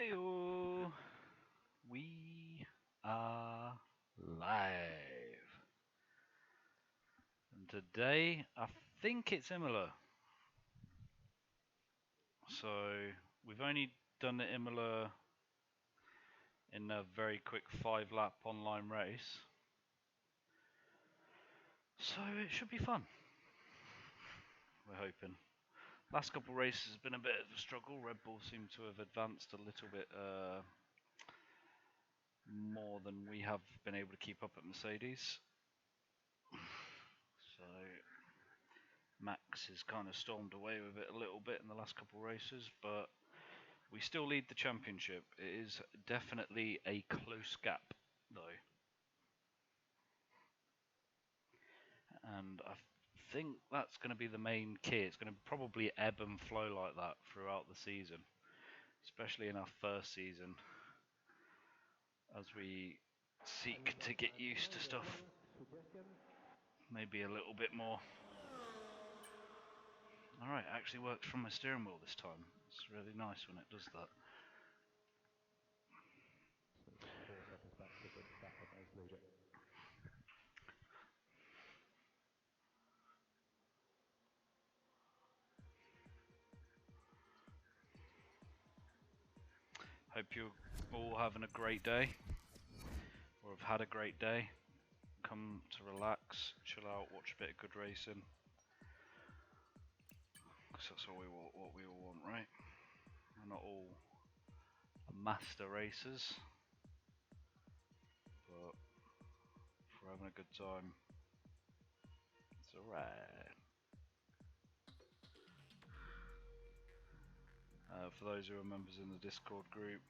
Heyo, we are live. And today, I think it's Imola. So, we've only done the Imola in a very quick 5-lap online race. So, it should be fun. We're hoping. Last couple of races has been a bit of a struggle. Red Bull seem to have advanced a little bit more than we have been able to keep up at Mercedes. So Max has kind of stormed away with it a little bit in the last couple of races, but we still lead the championship. It is definitely a close gap, though. And I think that's going to be the main key. It's going to probably ebb and flow like that throughout the season, especially in our first season, as we seek to get used to stuff maybe a little bit more. Alright, actually works from my steering wheel this time. It's really nice when it does that. Hope you're all having a great day, or have had a great day. Come to relax, chill out, watch a bit of good racing. Because that's what we all want, right? We're not all master racers, but if we're having a good time, it's alright. For those who are members in the Discord group,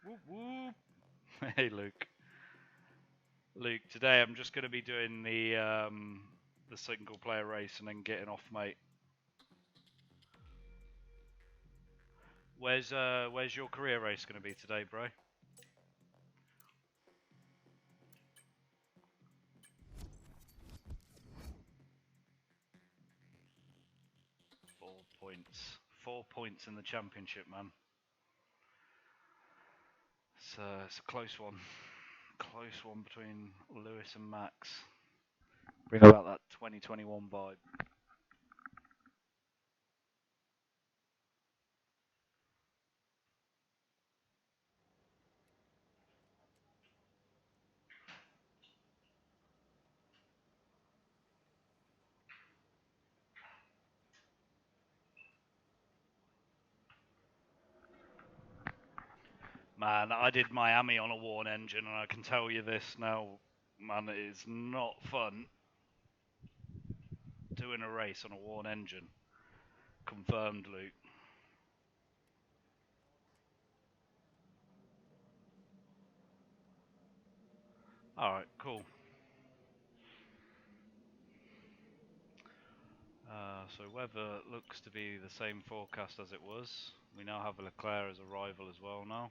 whoop whoop! Hey Luke. Luke, today I'm just going to be doing the single player race and then getting off, mate. Where's your career race going to be today, bro? 4 points. 4 points in the championship, man. It's a close one. Close one between Lewis and Max. Bring about that 2021 vibe. Man, I did Miami on a worn engine, and I can tell you this now, man, it is not fun doing a race on a worn engine. Confirmed, Luke. Alright, cool. So weather looks to be the same forecast as it was. We now have Leclerc as a rival as well now.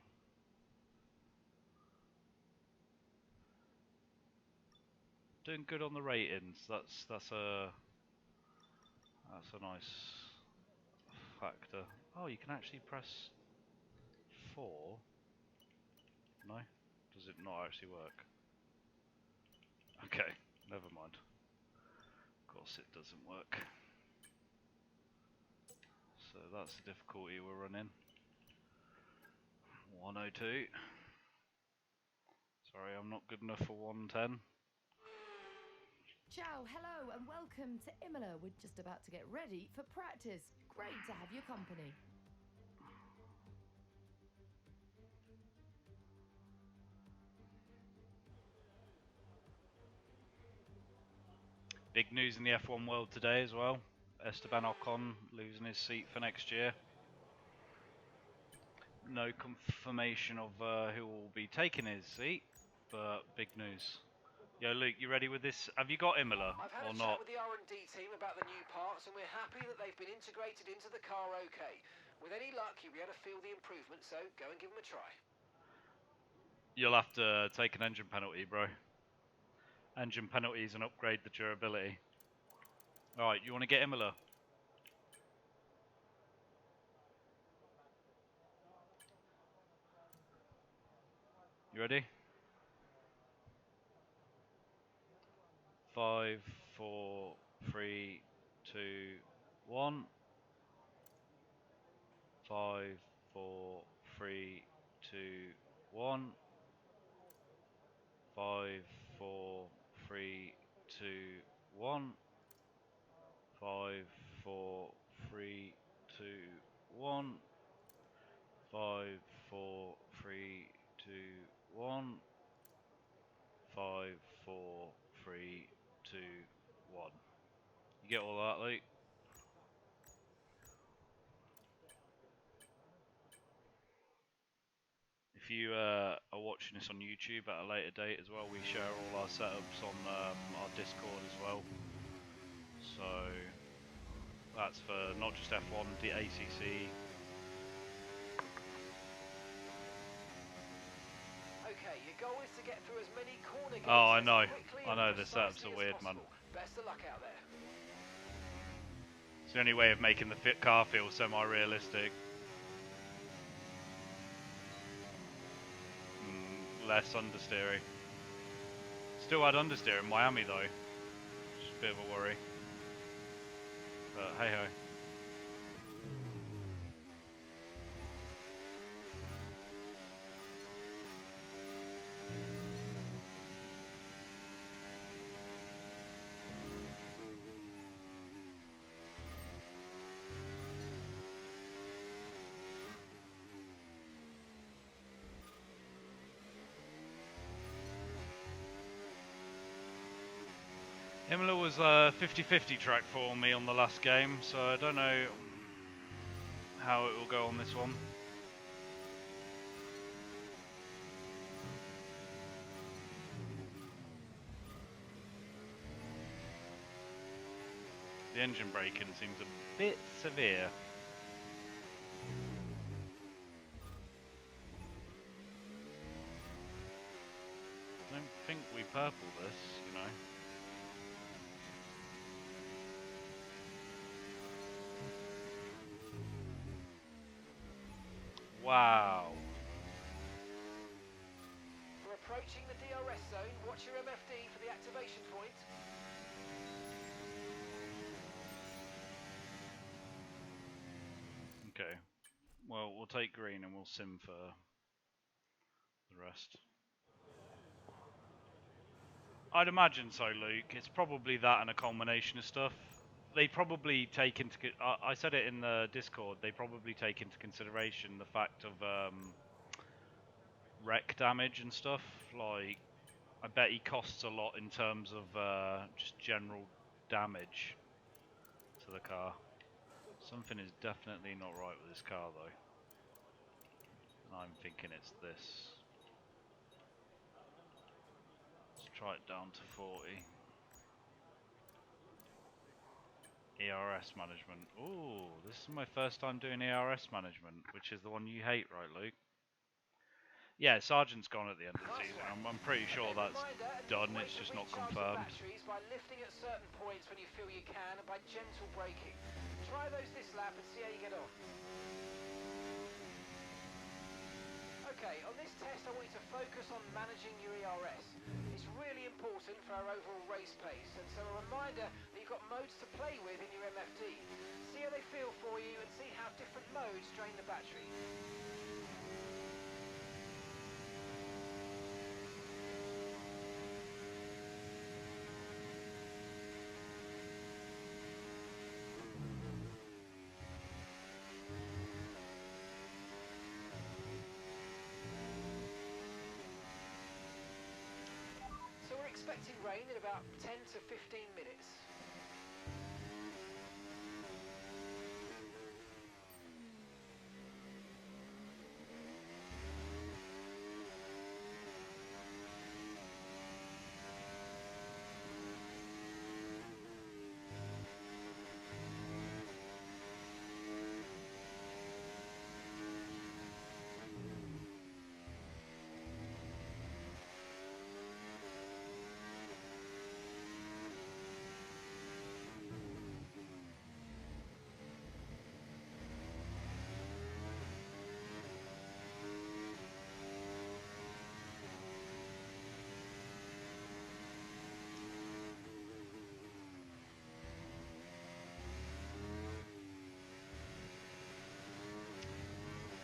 Doing good on the ratings. That's a nice factor. Oh, you can actually press 4. No? Does it not actually work? Okay, never mind. Of course it doesn't work. So that's the difficulty we're running. 102. Sorry, I'm not good enough for 110. Ciao, hello and welcome to Imola. We're just about to get ready for practice. Great to have your company. Big news in the F1 world today as well. Esteban Ocon losing his seat for next year. No confirmation of who will be taking his seat, but big news. Yo, Luke, you ready with this? Have you got Imola I've had or a not? chat with the R&D team about the new parts, and we're happy that they've been integrated into the car okay. With any luck, you'll be able to feel the improvement, so go and give them a try. You'll have to take an engine penalty, bro. Engine penalties and upgrade the durability. Alright, you want to get Imola? You ready? 5, 4, 3, 2, 1. 5, 4, 3, 2, 1. 5, 4, 3, 2, 1. 5, 4, 3, 2, 1. 5, 4, 3, 2, 1. 5, 4, 3, 2, 1. You get all that, Luke? If you are watching this on YouTube at a later date as well, we share all our setups on our Discord as well. So that's for not just F1, the ACC. Okay, your goal is to get through as many corner gates Oh, I as know. quickly I and know as the setups precisely are as weird, man. possible. Best of luck out there. It's the only way of making the car feel semi-realistic. Less understeering. Still had understeer in Miami though. Just a bit of a worry. But hey ho. Imola was a 50-50 track for me on the last game, so I don't know how it will go on this one. The engine braking seems a bit severe. I don't think we purple this, you know. Wow. We're approaching the DRS zone. Watch your MFD for the activation point. Okay. Well, we'll take green and we'll sim for the rest. I'd imagine so, Luke. It's probably that and a combination of stuff. They probably take into... I said it in the Discord. They probably take into consideration the fact of wreck damage and stuff. Like, I bet he costs a lot in terms of just general damage to the car. Something is definitely not right with this car, though. And I'm thinking it's this. Let's try it down to 40. ERS management. Ooh, this is my first time doing ERS management, which is the one you hate, right, Luke? Yeah, Sargent's gone at the end of the season. I'm pretty sure that's done. It's just not confirmed. Batteries by lifting at certain points when you feel you can and by gentle braking. Try those this lap and see how you get on. Okay, on this test I want you to focus on managing your ERS. It's really important for our overall race pace, and so a reminder that you've got modes to play with in your MFD. See how they feel for you and see how different modes drain the battery. So we're expecting rain in about 10 to 15 minutes.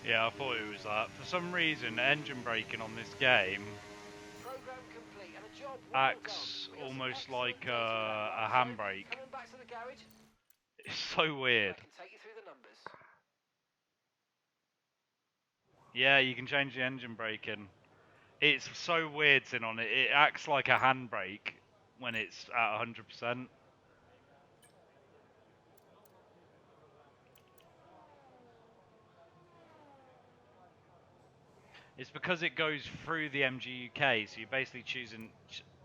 Yeah, I thought it was that. For some reason, engine braking on this game Program complete and a job well acts done. We got some almost excellent like data there, a right? handbrake. So, coming back to the garage, It's so weird. I can take you through the numbers. Yeah, you can change the engine braking. It's so weird sitting on it. It acts like a handbrake when it's at 100%. It's because it goes through the MGUK, so you're basically choosing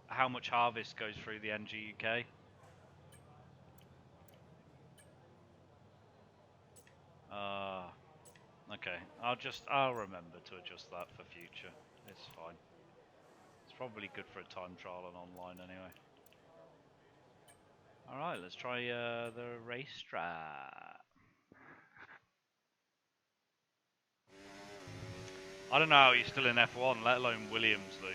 how much harvest goes through the MGUK. Okay. I'll remember to adjust that for future. It's fine. It's probably good for a time trial and online anyway. Alright, let's try the racetrack. I don't know how he's still in F1, let alone Williams, Luke.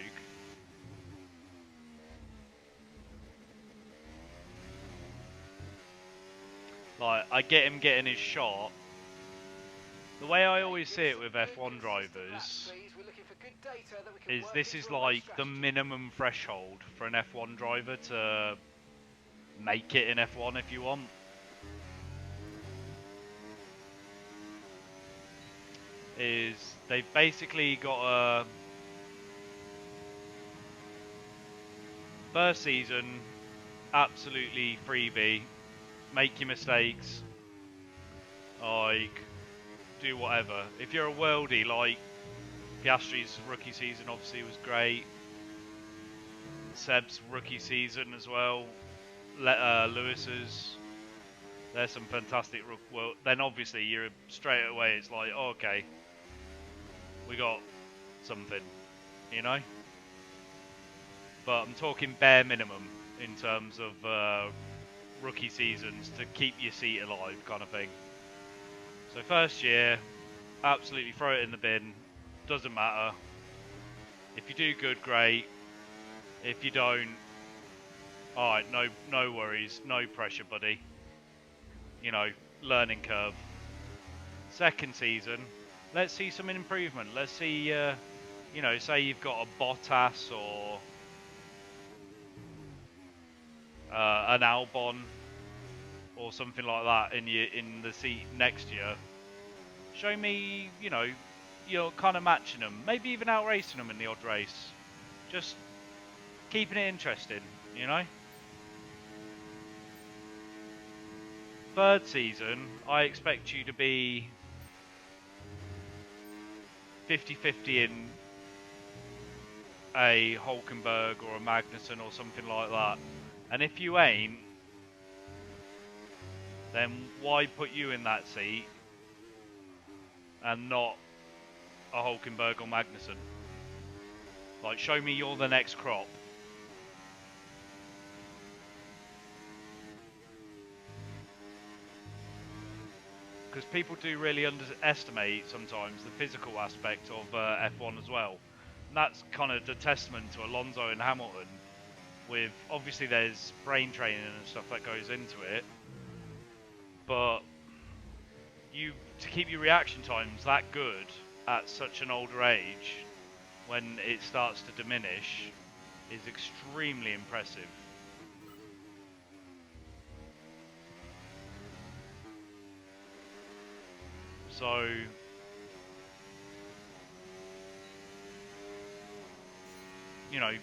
Like, I get him getting his shot. The way I always see it with F1 drivers is this is like the minimum threshold for an F1 driver to make it in F1 if you want. Is they've basically got a first season, absolutely freebie, make your mistakes, like, do whatever. If you're a worldie, like, Piastri's rookie season obviously was great, Seb's rookie season as well, Lewis's, there's some fantastic, well, then obviously you're straight away, it's like, oh, okay, we got something, you know? But I'm talking bare minimum in terms of rookie seasons to keep your seat alive kind of thing. So first year, absolutely throw it in the bin, doesn't matter. If you do good, great. If you don't, alright, no worries, no pressure, buddy. You know, learning curve. Second season, let's see some improvement. Let's see, you know, say you've got a Bottas or an Albon or something like that in the seat next year. Show me, you know, you're kind of matching them, maybe even outracing them in the odd race. Just keeping it interesting, you know. Third season, I expect you to be 50-50 in a Hulkenberg or a Magnussen or something like that. And if you ain't, then why put you in that seat and not a Hulkenberg or Magnussen? Like, show me you're the next crop. Because people do really underestimate sometimes the physical aspect of F1 as well. And that's kind of the testament to Alonso and Hamilton. With obviously there's brain training and stuff that goes into it, but to keep your reaction times that good at such an older age, when it starts to diminish, is extremely impressive. So, you know,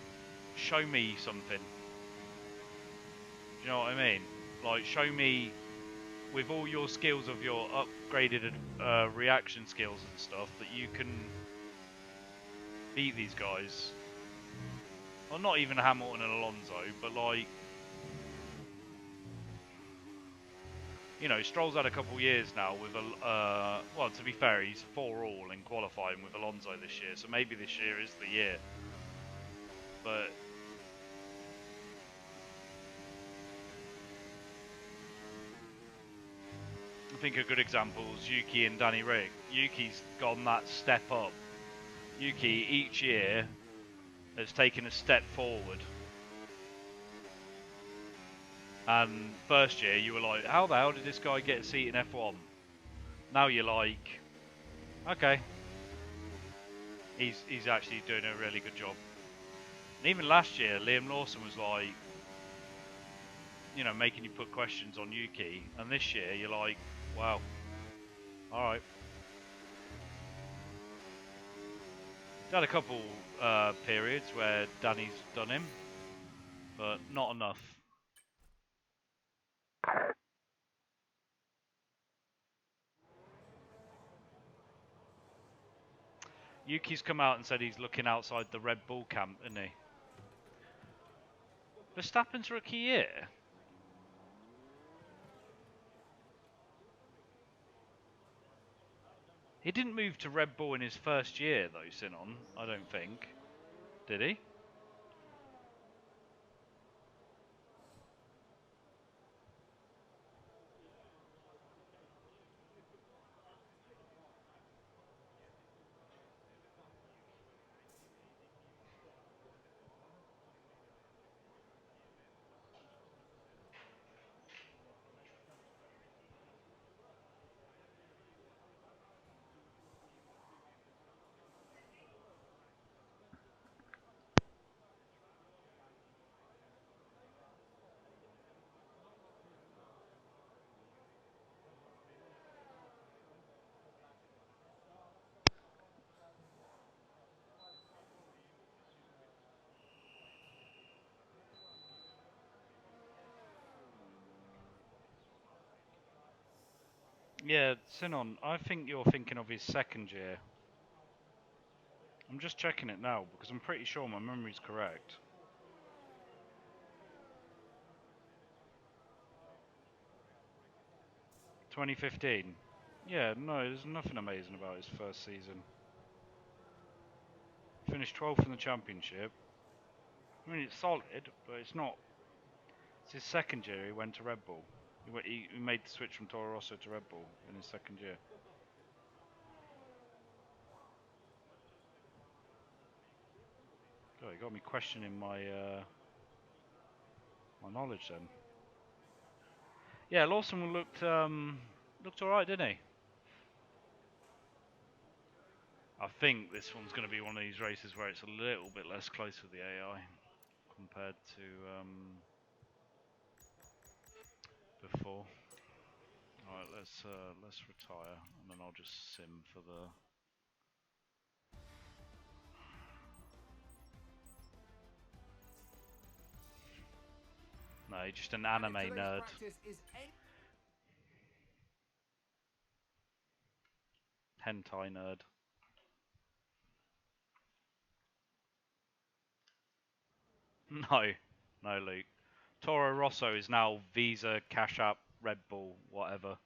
show me something. Do you know what I mean? Like, show me, with all your skills of your upgraded reaction skills and stuff, that you can beat these guys. Well, not even Hamilton and Alonso, but like, you know, Stroll's had a couple years now with well, to be fair, he's 4-all in qualifying with Alonso this year, so maybe this year is the year. But I think a good example is Yuki and Danny Rick. Yuki's gone that step up. Yuki each year has taken a step forward. And first year you were like, how the hell did this guy get a seat in F1? Now you're like, Okay. He's actually doing a really good job. And even last year, Liam Lawson was like, you know, making you put questions on Yuki, and this year you're like, wow, all right. He's had a couple periods where Danny's done him, but not enough. Yuki's come out and said he's looking outside the Red Bull camp, isn't he? Verstappen's rookie year? He didn't move to Red Bull in his first year, though, Sinon, I don't think. Did he? Yeah, Sinon, I think you're thinking of his second year. I'm just checking it now because I'm pretty sure my memory's correct. 2015. Yeah, no, there's nothing amazing about his first season. Finished 12th in the championship. I mean, it's solid, but it's not. It's his second year. He went to Red Bull. He made the switch from Toro Rosso to Red Bull in his second year. God, you got me questioning my my knowledge then. Yeah, Lawson looked alright, didn't he? I think this one's going to be one of these races where it's a little bit less close with the AI compared to before. Alright, let's retire and then I'll just sim for the. No, just an anime nerd. Hentai nerd. No, no, Luke. Toro Rosso is now Visa, Cash App, Red Bull, whatever.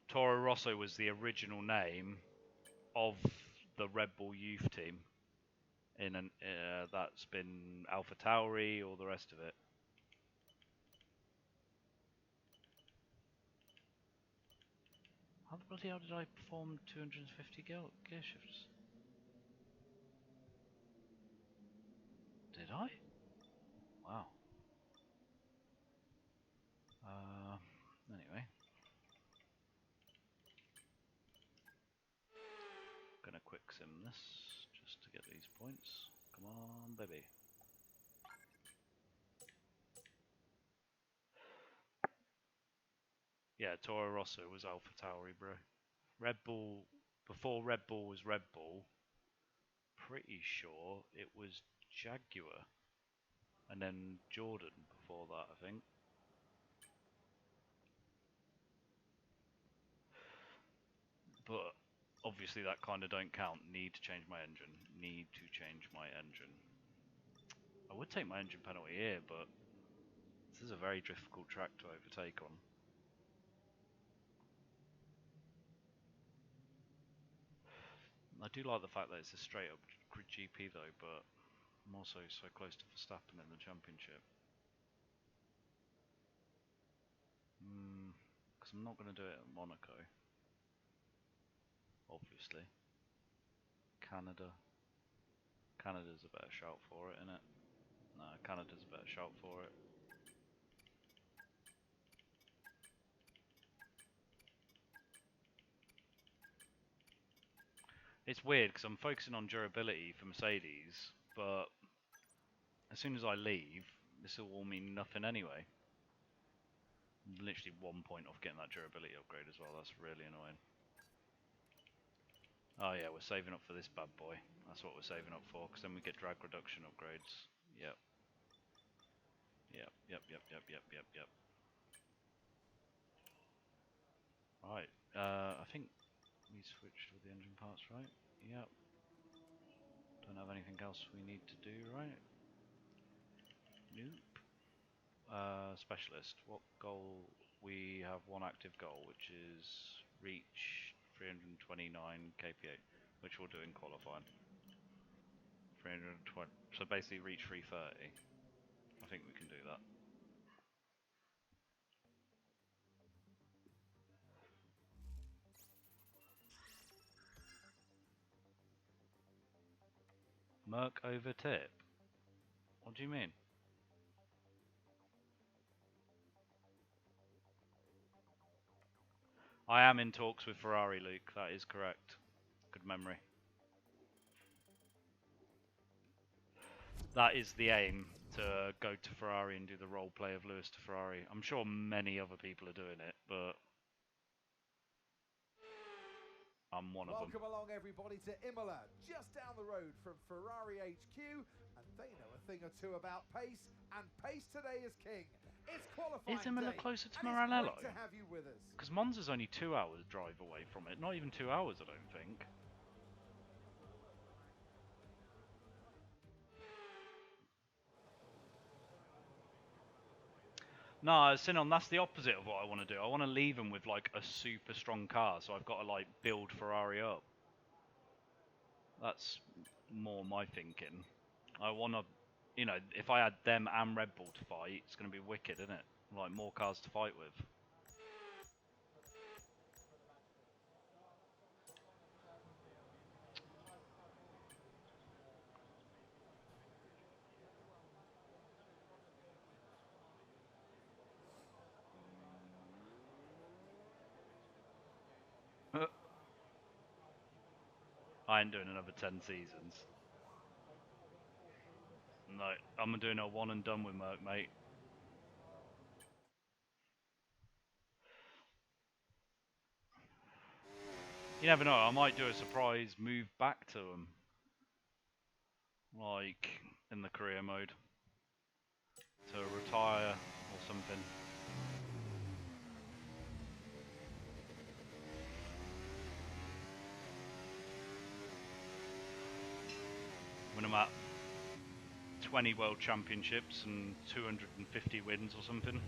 Toro Rosso was the original name of the Red Bull youth team. That's been Alpha Tauri, all the rest of it. How the bloody hell did I perform 250 gear shifts? Did I? Wow. Anyway. Gonna quick sim this, just to get these points. Come on, baby. Yeah, Toro Rosso was Alpha Tauri, bro. Red Bull, before Red Bull was Red Bull, pretty sure it was Jaguar. And then Jordan before that, I think. But obviously that kind of don't count. Need to change my engine. Need to change my engine. I would take my engine penalty here, but this is a very difficult track to overtake on. I do like the fact that it's a straight up GP though, but I'm also so close to Verstappen in the championship. Because I'm not going to do it at Monaco. Obviously. Canada. Canada's a better shout for it, isn't it? No, Canada's a better shout for it. It's weird because I'm focusing on durability for Mercedes, but as soon as I leave, this will all mean nothing anyway. I'm literally 1 point off getting that durability upgrade as well. That's really annoying. Oh yeah, we're saving up for this bad boy. That's what we're saving up for, because then we get drag reduction upgrades. Yep. Yep, yep, yep, yep, yep, yep, yep. Right, I think we switched with the engine parts, right? Yep. Don't have anything else we need to do, right? Nope. Specialist. What goal? We have one active goal, which is reach 329 kPa, which we'll do in qualifying. 320. So basically reach 330. I think we can do that. Merc over tip? What do you mean? I am in talks with Ferrari, Luke. That is correct. Good memory. That is the aim, to go to Ferrari and do the role play of Lewis to Ferrari. I'm sure many other people are doing it, but I'm one of them. Welcome along everybody to Imola, just down the road from Ferrari HQ, and they know a thing or two about pace, and pace today is king. It's qualifying Is Imola day, closer to and Maranello? it's great to have you with us. Because Monza's only 2 hours drive away from it. Not even 2 hours, I don't think. No, Sinon, that's the opposite of what I want to do. I want to leave them with like a super strong car, so I've got to like build Ferrari up. That's more my thinking. I want to, you know, if I had them and Red Bull to fight, it's going to be wicked, isn't it? Like more cars to fight with. I ain't doing another 10 seasons. No, I'm doing a one and done with Merc, mate. You never know, I might do a surprise move back to them. Like, in the career mode. To retire or something. When I'm at 20 World Championships and 250 wins or something.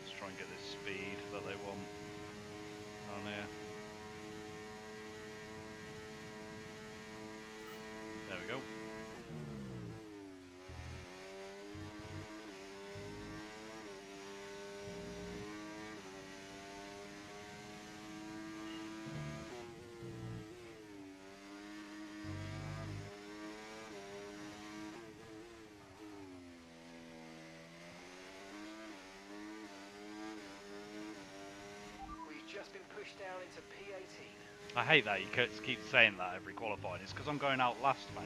Let's try and get this speed that they want down here. There we go. We've just been pushed down into P18. I hate that you keep saying that every qualifying. It's because I'm going out last, mate.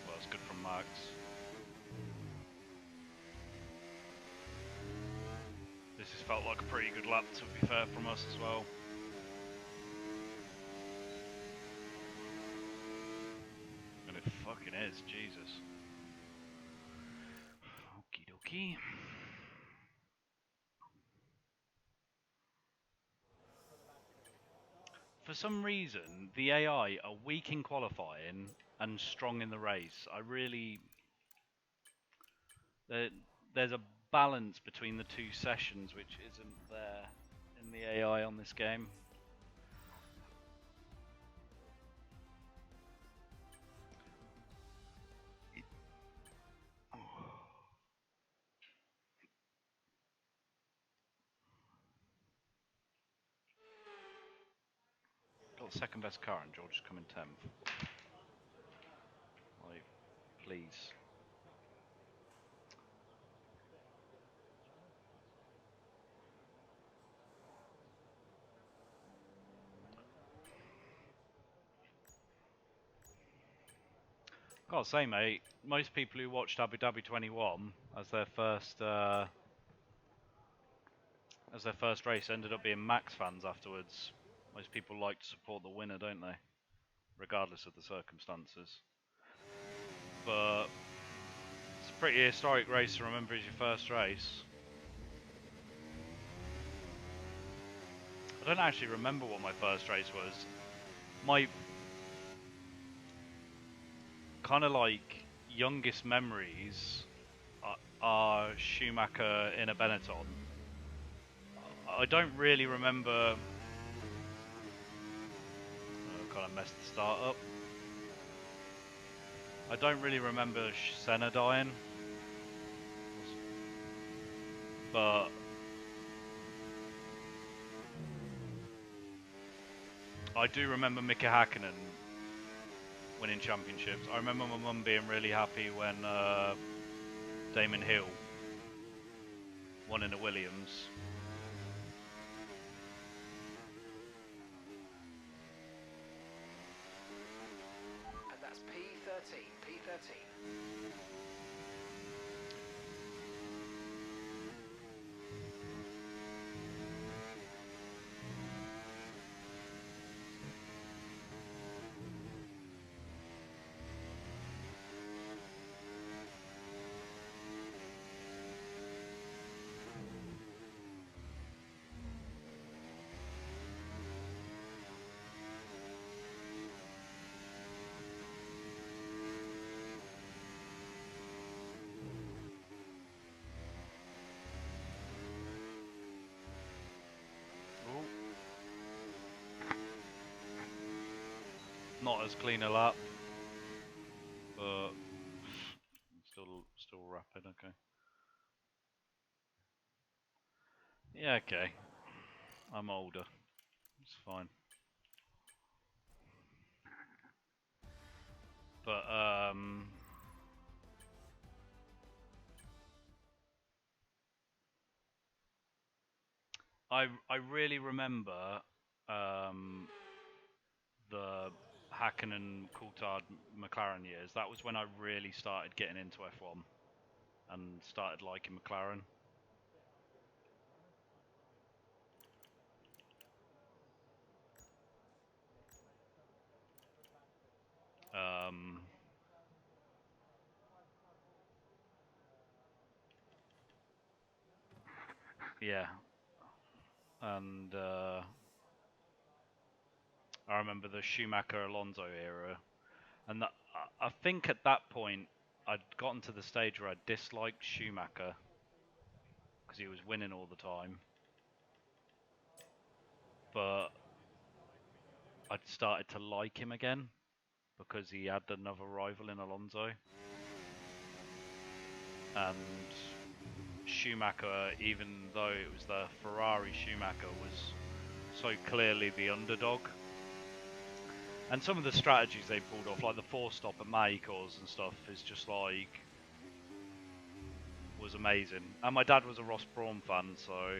Well, it's good from Max. This has felt like a pretty good lap, to be fair, from us as well. And it fucking is, Jesus. Okie dokie. For some reason, the AI are weak in qualifying and strong in the race. I really... There's a balance between the two sessions which isn't there. in the AI on this game. Got the second best car and George is coming 10th. Like, please. Gotta say, mate, most people who watched Abu Dhabi 21 as their first race ended up being Max fans afterwards. Most people like to support the winner, don't they? Regardless of the circumstances. But it's a pretty historic race to remember as your first race. I don't actually remember what my first race was. My kind of like youngest memories are Schumacher in a Benetton. I don't really remember. I kind of messed the start up. I don't really remember Senna dying, but I do remember Mika Hakkinen winning championships. I remember my mum being really happy when Damon Hill won in a Williams. And that's P13, P13. Not as clean a lap, but still rapid. Okay. Yeah. Okay. I'm older. It's fine. But I really remember the Hakkinen, Coulthard, McLaren years. That was when I really started getting into F1 and started liking McLaren. Yeah, and I remember the Schumacher Alonso era, and I think at that point I'd gotten to the stage where I disliked Schumacher because he was winning all the time, but I'd started to like him again because he had another rival in Alonso, and Schumacher, even though it was the Ferrari Schumacher, was so clearly the underdog. And some of the strategies they pulled off, like the four-stop at Mexico's and stuff, is just like was amazing. And my dad was a Ross Brawn fan, so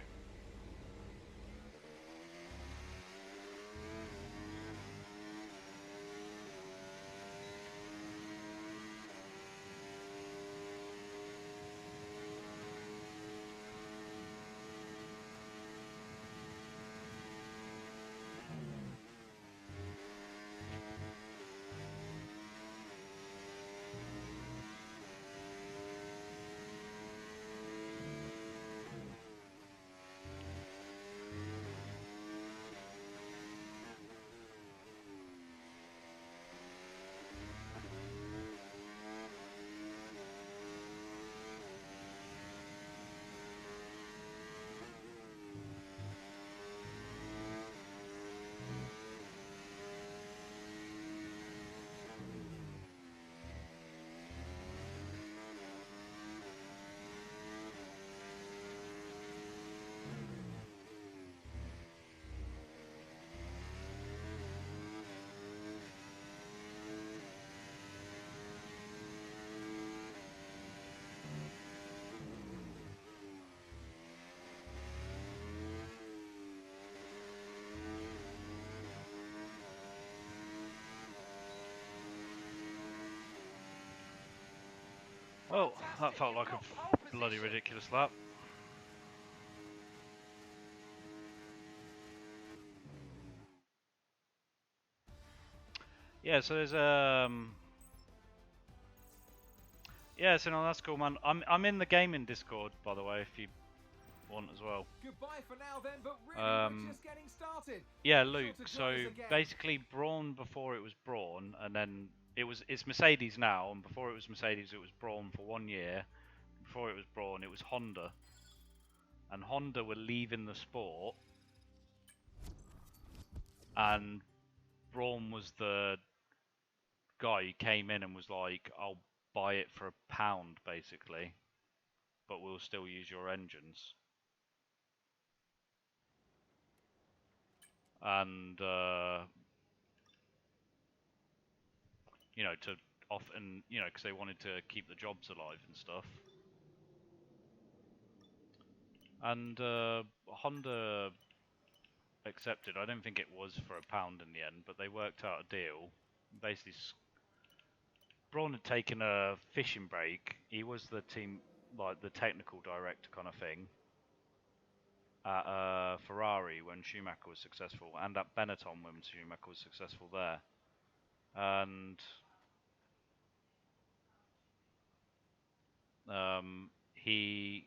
Well, that Fantastic. felt You've like got pole a bloody position. ridiculous lap. Yeah, so there's yeah, so no, that's cool, man. I'm in the gaming Discord, by the way, if you want as well. Goodbye for now then, but really we're just getting started. Yeah, Make sure Luke. to join So us again. basically, Brawn before it was Brawn, and then it's Mercedes now, and before it was Mercedes, it was Brawn for 1 year. Before it was Brawn, it was Honda, and Honda were leaving the sport, and Braun was the guy who came in and was like, I'll buy it for £1, basically, but we'll still use your engines. And, you know, to often, you know, because they wanted to keep the jobs alive and stuff. And Honda accepted. I don't think it was for £1 in the end, but they worked out a deal. Basically, Braun had taken a fishing break. He was the team, like the technical director kind of thing, at Ferrari when Schumacher was successful, and at Benetton when Schumacher was successful there. And he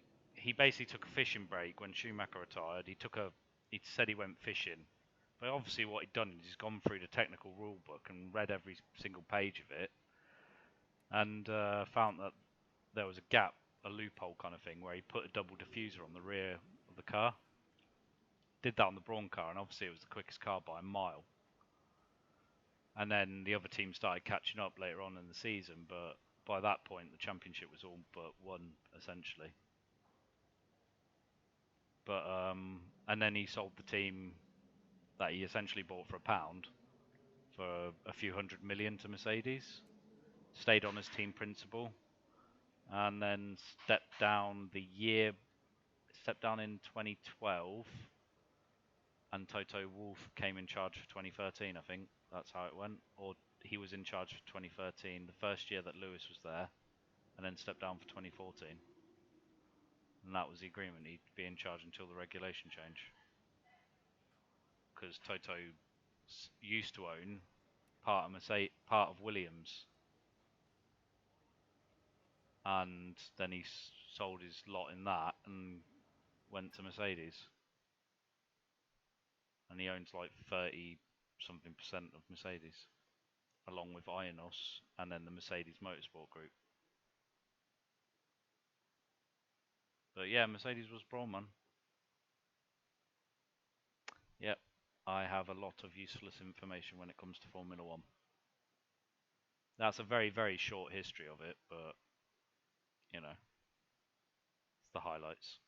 basically took a fishing break when Schumacher retired. He said he went fishing, but obviously what he'd done is he's gone through the technical rule book and read every single page of it, and found that there was a gap, a loophole kind of thing, where he put a double diffuser on the rear of the car. Did that on the Braun car, and obviously it was the quickest car by a mile. And then the other team started catching up later on in the season, but by that point the championship was all but won, essentially. But and then he sold the team that he essentially bought for £1 for a few hundred million to Mercedes. Stayed on as team principal, and then stepped down in 2012, and Toto Wolff came in charge for 2013. I think that's how it went, or he was in charge for 2013, the first year that Lewis was there, and then stepped down for 2014. And that was the agreement. He'd be in charge until the regulation change. Because Toto used to own part of Williams, and then he sold his lot in that and went to Mercedes. And he owns like 30 something percent of Mercedes, along with Ionos and then the Mercedes Motorsport Group. But yeah, Mercedes was Braun, man. Yep, I have a lot of useless information when it comes to Formula One. That's a very, very short history of it, but, you know, it's the highlights.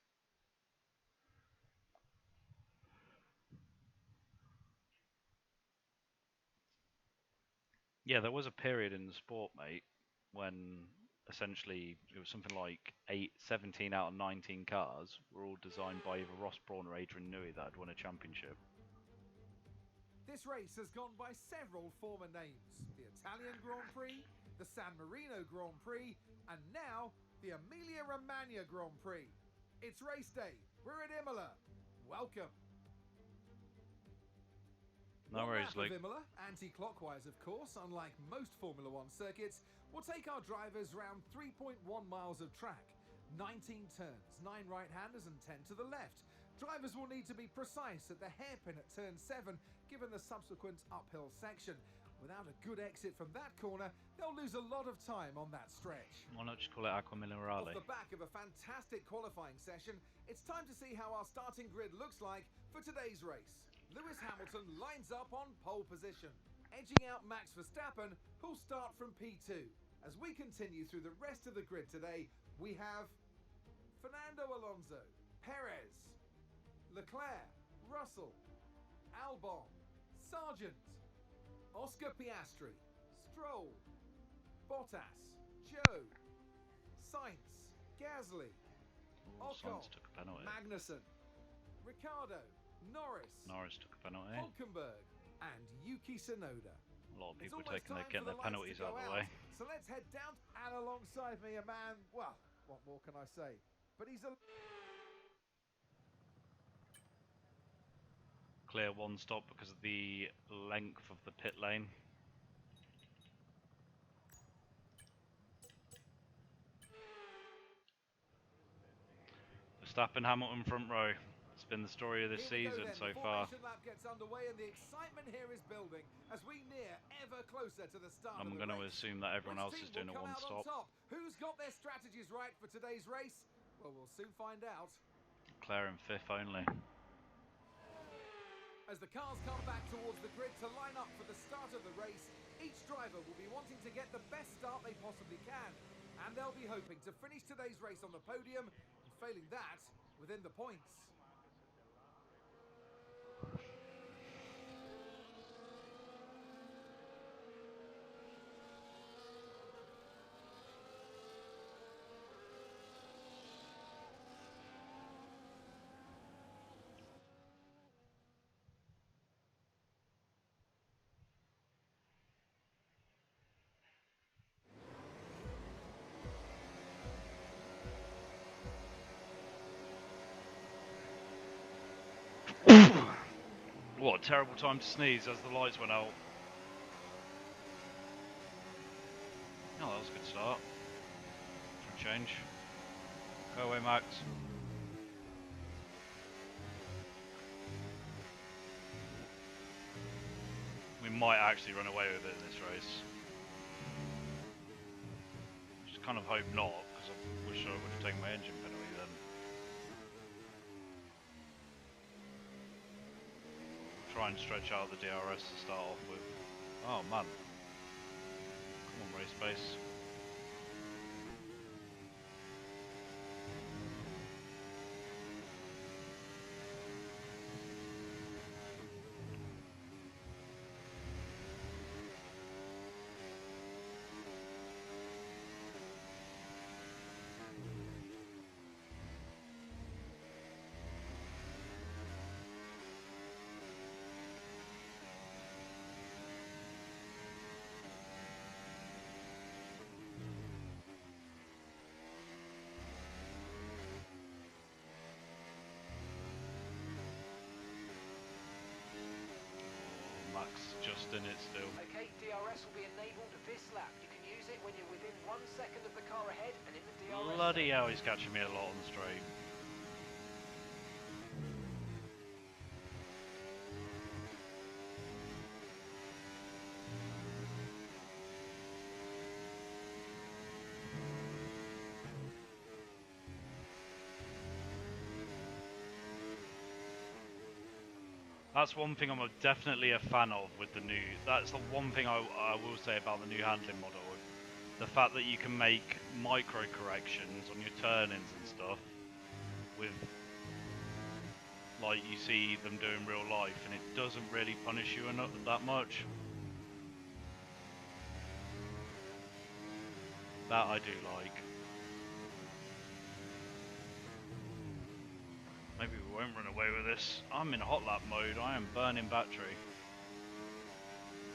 Yeah, there was a period in the sport, mate, when essentially it was something like 17 out of 19 cars were all designed by either Ross Brawn or Adrian Newey that had won a championship. This race has gone by several former names. The Italian Grand Prix, the San Marino Grand Prix, and now the Emilia-Romagna Grand Prix. It's race day. We're at Imola. Welcome. No worries, Luke. Imola, anti-clockwise of course, unlike most Formula One circuits, will take our drivers round 3.1 miles of track. 19 turns, 9 right-handers and 10 to the left. Drivers will need to be precise at the hairpin at turn 7, given the subsequent uphill section. Without a good exit from that corner, they'll lose a lot of time on that stretch. Why not just call it Aqua Minerale? Off the back of a fantastic qualifying session, it's time to see how our starting grid looks like for today's race. Lewis Hamilton lines up on pole position, edging out Max Verstappen, who'll start from P2. As we continue through the rest of the grid today, we have Fernando Alonso, Perez, Leclerc, Russell, Albon, Sargent, Oscar Piastri, Stroll, Bottas, Joe, Sainz, Gasly, Ocon, Sainz took a penalty. Magnussen, Ricciardo, Norris Norris took a penalty. Hulkenberg and Yuki Tsunoda. A lot of It's people almost getting time for their the lights penalties to go out of the out. way. So let's head down. And alongside me, a man, well, what more can I say? But he's a... Clear one stop because of the length of the pit lane. Verstappen, Hamilton front row. It's been the story of this Here we go season then. so The far. formation lap gets underway and the excitement here is building as we near ever closer to the start I'm of the going to race. assume that everyone else Which is team doing will a come one out on stop. top? Who's got their strategies right for today's race? Well, we'll soon find out. Leclerc in fifth only. As the cars come back towards the grid to line up for the start of the race, each driver will be wanting to get the best start they possibly can. And they'll be hoping to finish today's race on the podium, and failing that, within the points. What a terrible time to sneeze as the lights went out. Oh, that was a good start. For a change. Go away, Max. We might actually run away with it in this race. Just kind of hope not, because I wish I would have taken my engine penalty then. Try and stretch out the DRS to start off with. Oh man. Come on, race pace. Max just in it still. Okay, DRS will be enabled this lap. You can use it when you're within 1 second of the car ahead and in the DRS Bloody zone. hell, he's catching me a lot on the straight. That's one thing I'm definitely a fan of with the new. That's the one thing I will say about the new handling model. The fact that you can make micro corrections on your turn-ins and stuff with, like you see them do in real life, and it doesn't really punish you that much. That I do like. Maybe we won't run away with this. I'm in hot lap mode. I am burning battery.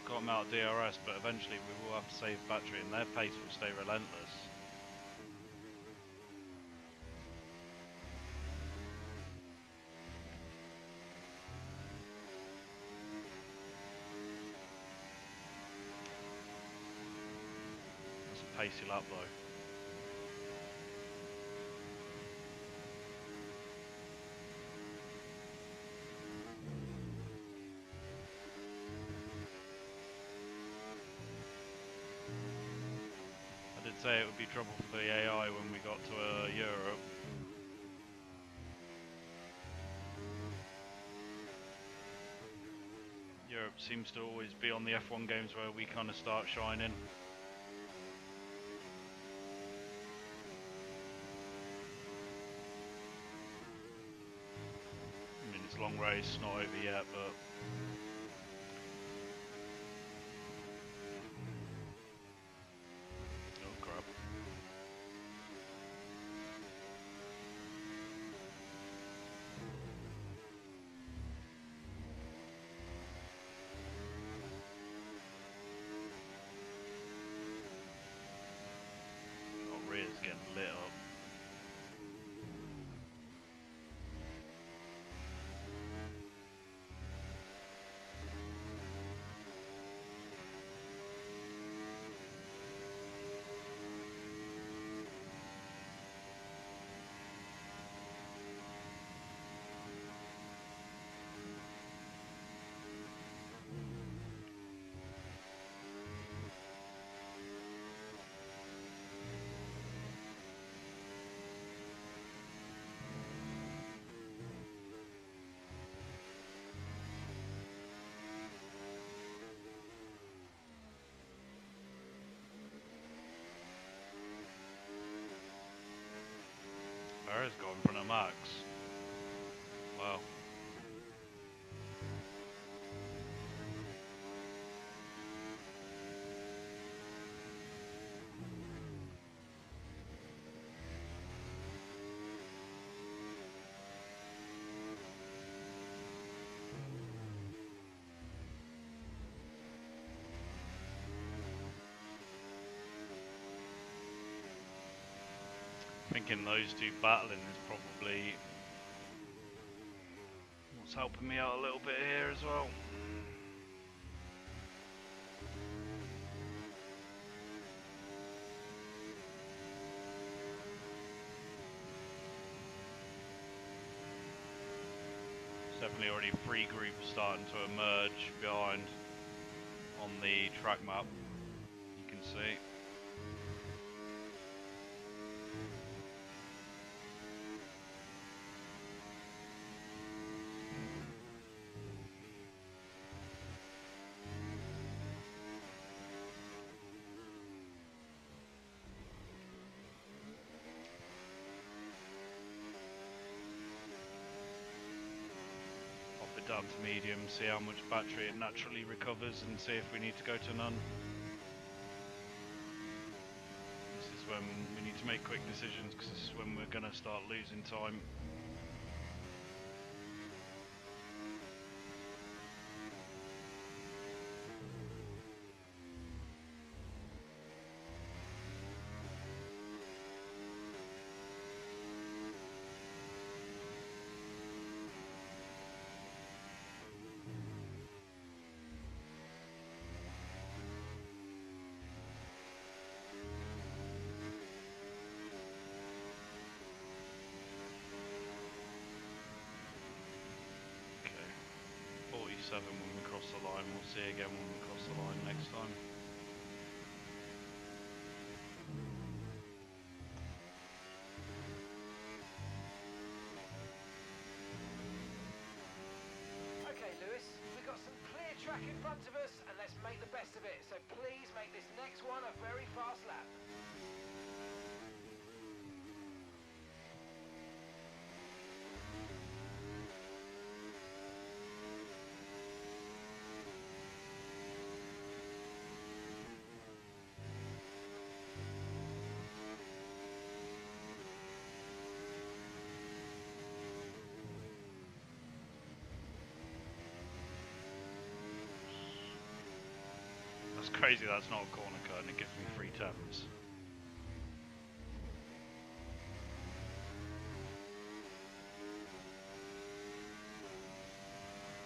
Got them out of DRS, but eventually we will have to save battery, and their pace will stay relentless. That's a pacey lap though. I did say it would be trouble for the AI when we got to Europe. Europe seems to always be on the F1 games where we kind of start shining. I mean, it's a long race, not over yet, but oh crap. getting lit up. Farah's gone for a max. Wow. Thinking those two battling is probably what's helping me out a little bit here as well. There's definitely already 3 groups starting to emerge behind on the track map, you can see. Down to medium, see how much battery it naturally recovers and see if we need to go to none. This is when we need to make quick decisions because this is when we're going to start losing time. When we cross the line, we'll see again when we cross the line next time. Okay, Lewis, we've got some clear track in front of us, and let's make the best of it. So please make this next one a very fast lap. That's crazy, that's not a corner cut and it gives me 3 temps.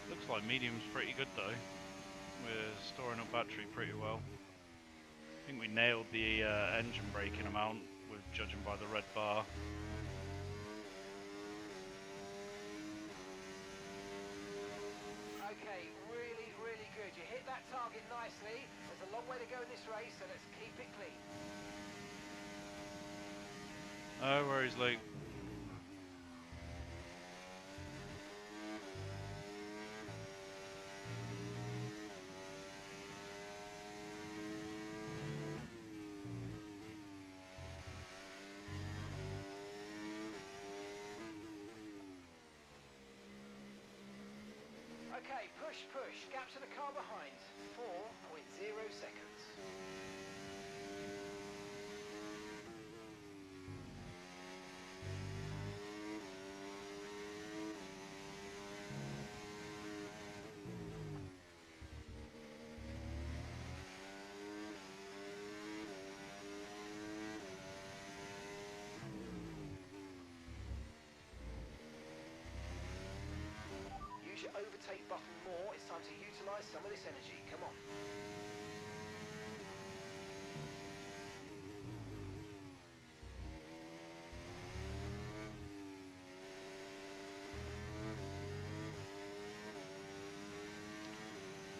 Looks like medium's pretty good though. We're storing up battery pretty well. I think we nailed the engine braking amount, with judging by the red bar. Okay, really, really good. You hit that target nicely. There's a long way to go in this race, so let's keep it clean. No worries, Luke. Okay, push, push. Gap to the car behind. 4.0 seconds. rotate button more, it's time to utilise some of this energy. Come on.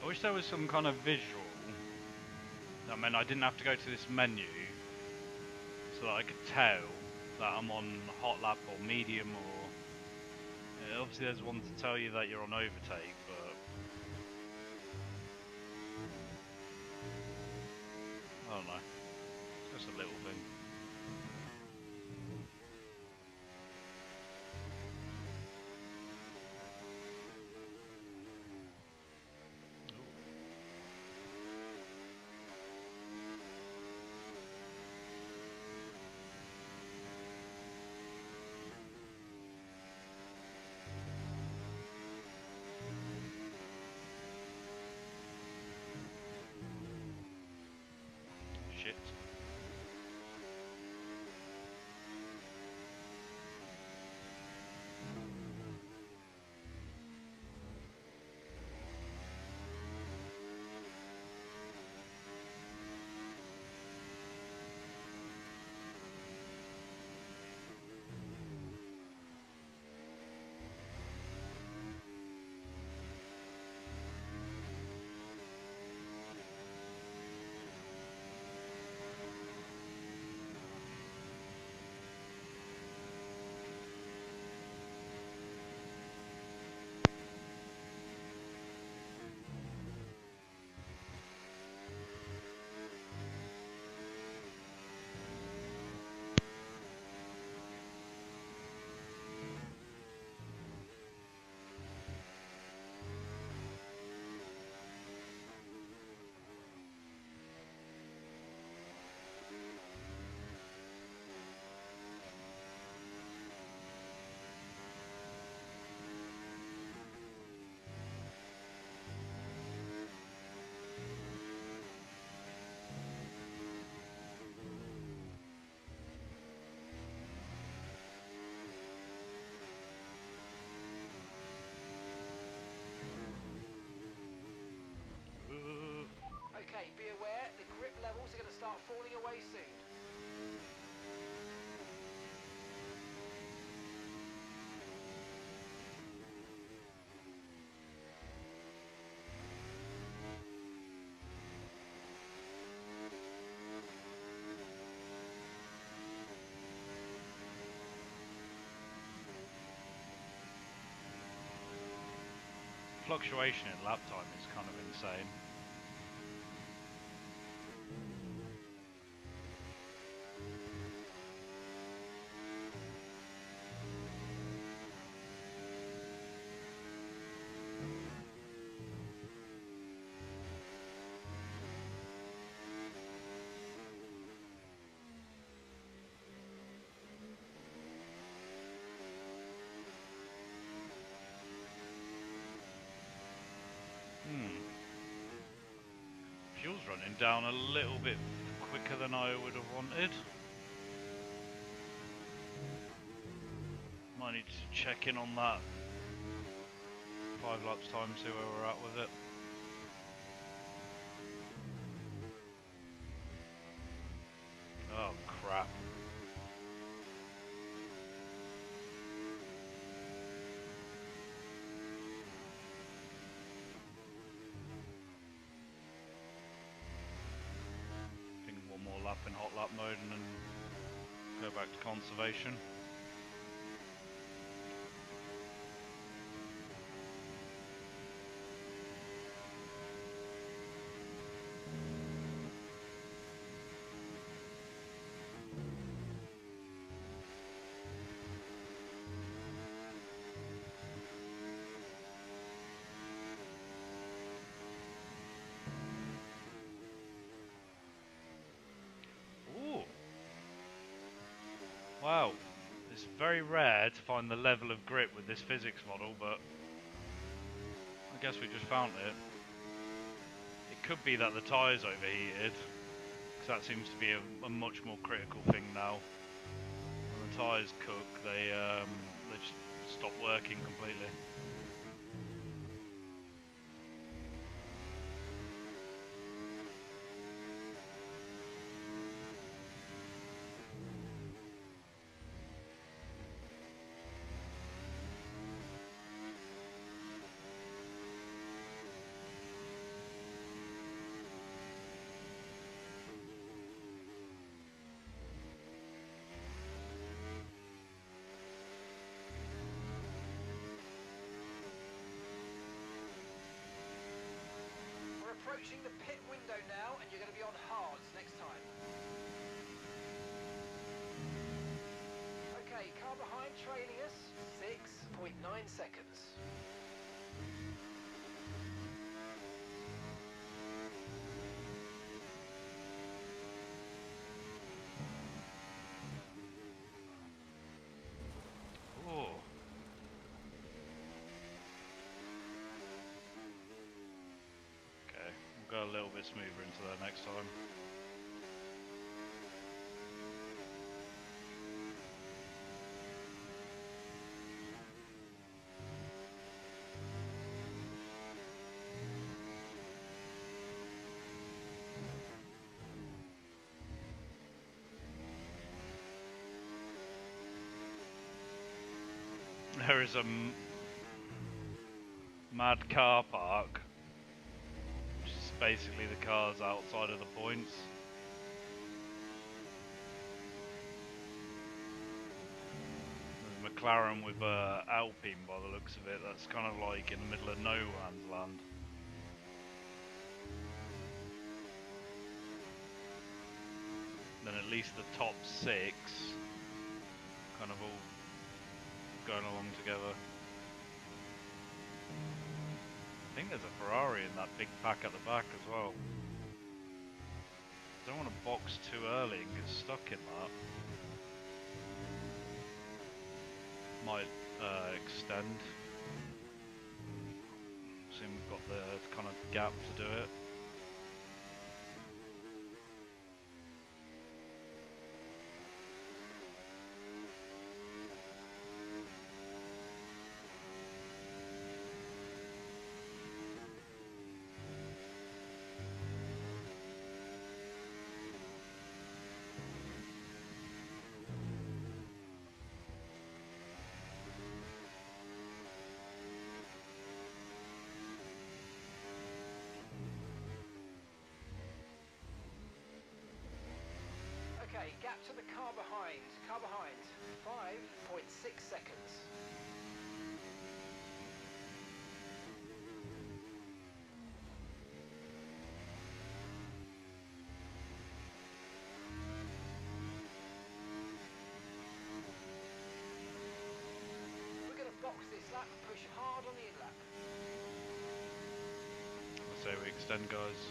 I wish there was some kind of visual. I mean, I didn't have to go to this menu so that I could tell that I'm on hot lap or medium or... Yeah, obviously there's one to tell you that you're on overtake, but... I don't know. Just a little thing. Shit. Okay, be aware, the grip levels are going to start falling away soon. Fluctuation in lap time is kind of insane. Fuel's running down a little bit quicker than I would have wanted. Might need to check in on that 5 laps time, see where we're at with it. Oh crap. I think one more lap in hot lap mode and then go back to conservation. Wow, it's very rare to find the level of grip with this physics model, but I guess we just found it. It could be that the tyres overheated, because that seems to be a much more critical thing now. When the tyres cook, they just stop working completely. trailing us, 6.9 seconds. Oh. Okay, we'll go a little bit smoother into that next time. There is a mad car park, which is basically the cars outside of the points. There's a McLaren with Alpine by the looks of it. That's kind of like in the middle of no man's land. Then at least the top 6 kind of all going along together. I think there's a Ferrari in that big pack at the back as well. Don't want to box too early and get stuck in that. Might extend. Assume we've got the kind of gap to do it. Okay, gap to the car behind. 5.6 seconds. We're going to box this lap and push hard on the in-lap. I say we extend, guys.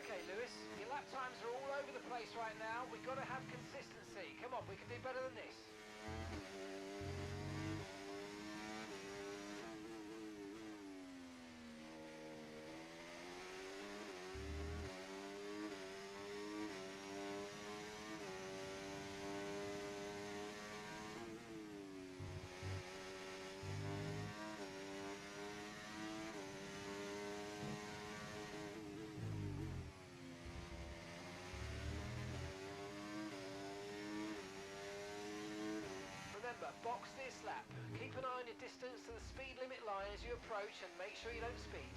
Okay, Lewis, your lap times are all over the place right now. We've got to have consistency. Come on, we can do better than this. Remember, box this lap. Keep an eye on your distance to the speed limit line as you approach and make sure you don't speed.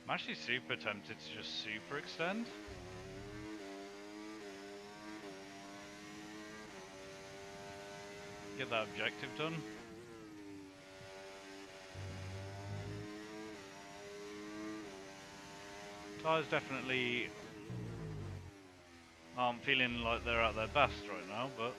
I'm actually super tempted to just super extend. Get that objective done. Tyres definitely aren't feeling like they're at their best right now, but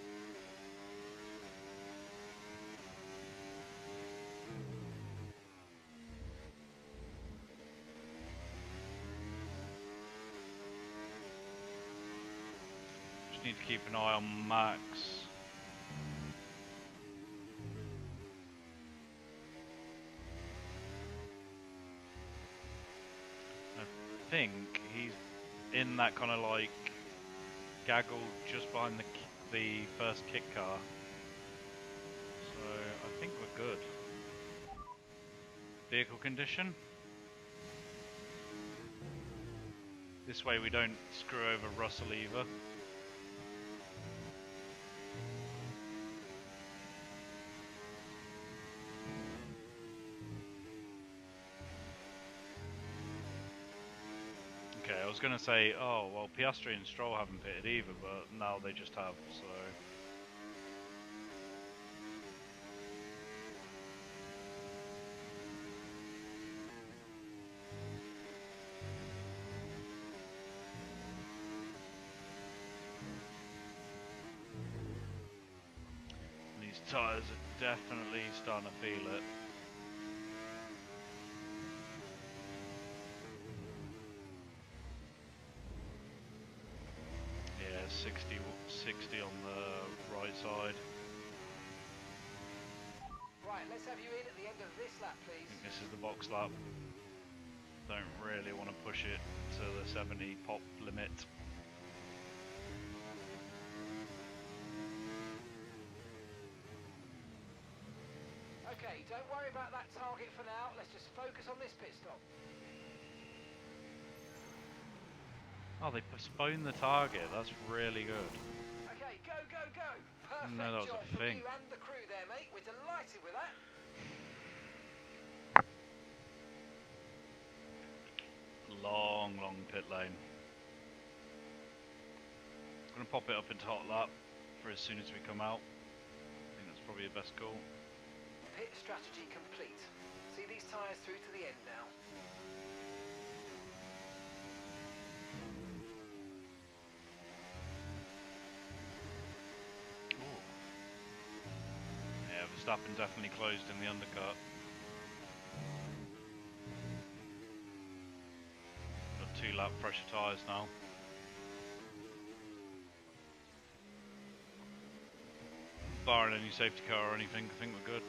just need to keep an eye on Max. think he's in that kind of like gaggle just behind the first kick car. So I think we're good. Vehicle condition. This way we don't screw over Russell either. Okay, I was going to say, oh, well, Piastri and Stroll haven't pitted either, but now they just have, so... These tyres are definitely starting to feel it. Yeah, 60 on the right side. Right, let's have you in at the end of this lap, I please. think this is the box lap. Don't really want to push it to the 70 pop limit. Okay, don't worry about that target for now. Let's just focus on this pit stop. Oh, they postponed the target. That's really good. Okay, go, go, go. Perfect No, that was job a from thing. you and the crew there, mate. We're delighted with that. Long pit lane. I'm gonna pop it up into hot lap for as soon as we come out. I think that's probably the best call. Pit strategy complete. See these tyres through to the end now. Ooh. Yeah, Verstappen definitely closed in the undercut. Got 2-lap pressure tyres now. Barring any safety car or anything, I think we're good.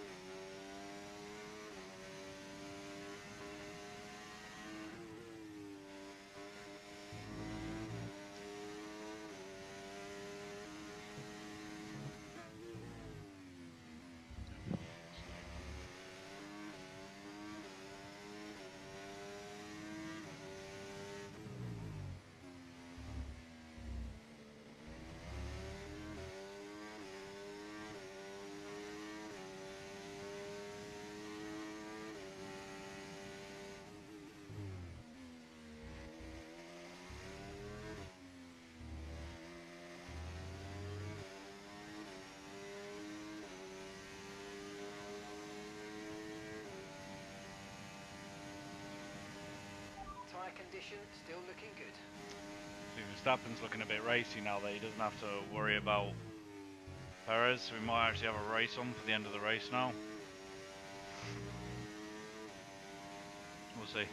Tyre condition still looking good. See, Verstappen's looking a bit racy now that he doesn't have to worry about Perez, so we might actually have a race on for the end of the race now. We'll see.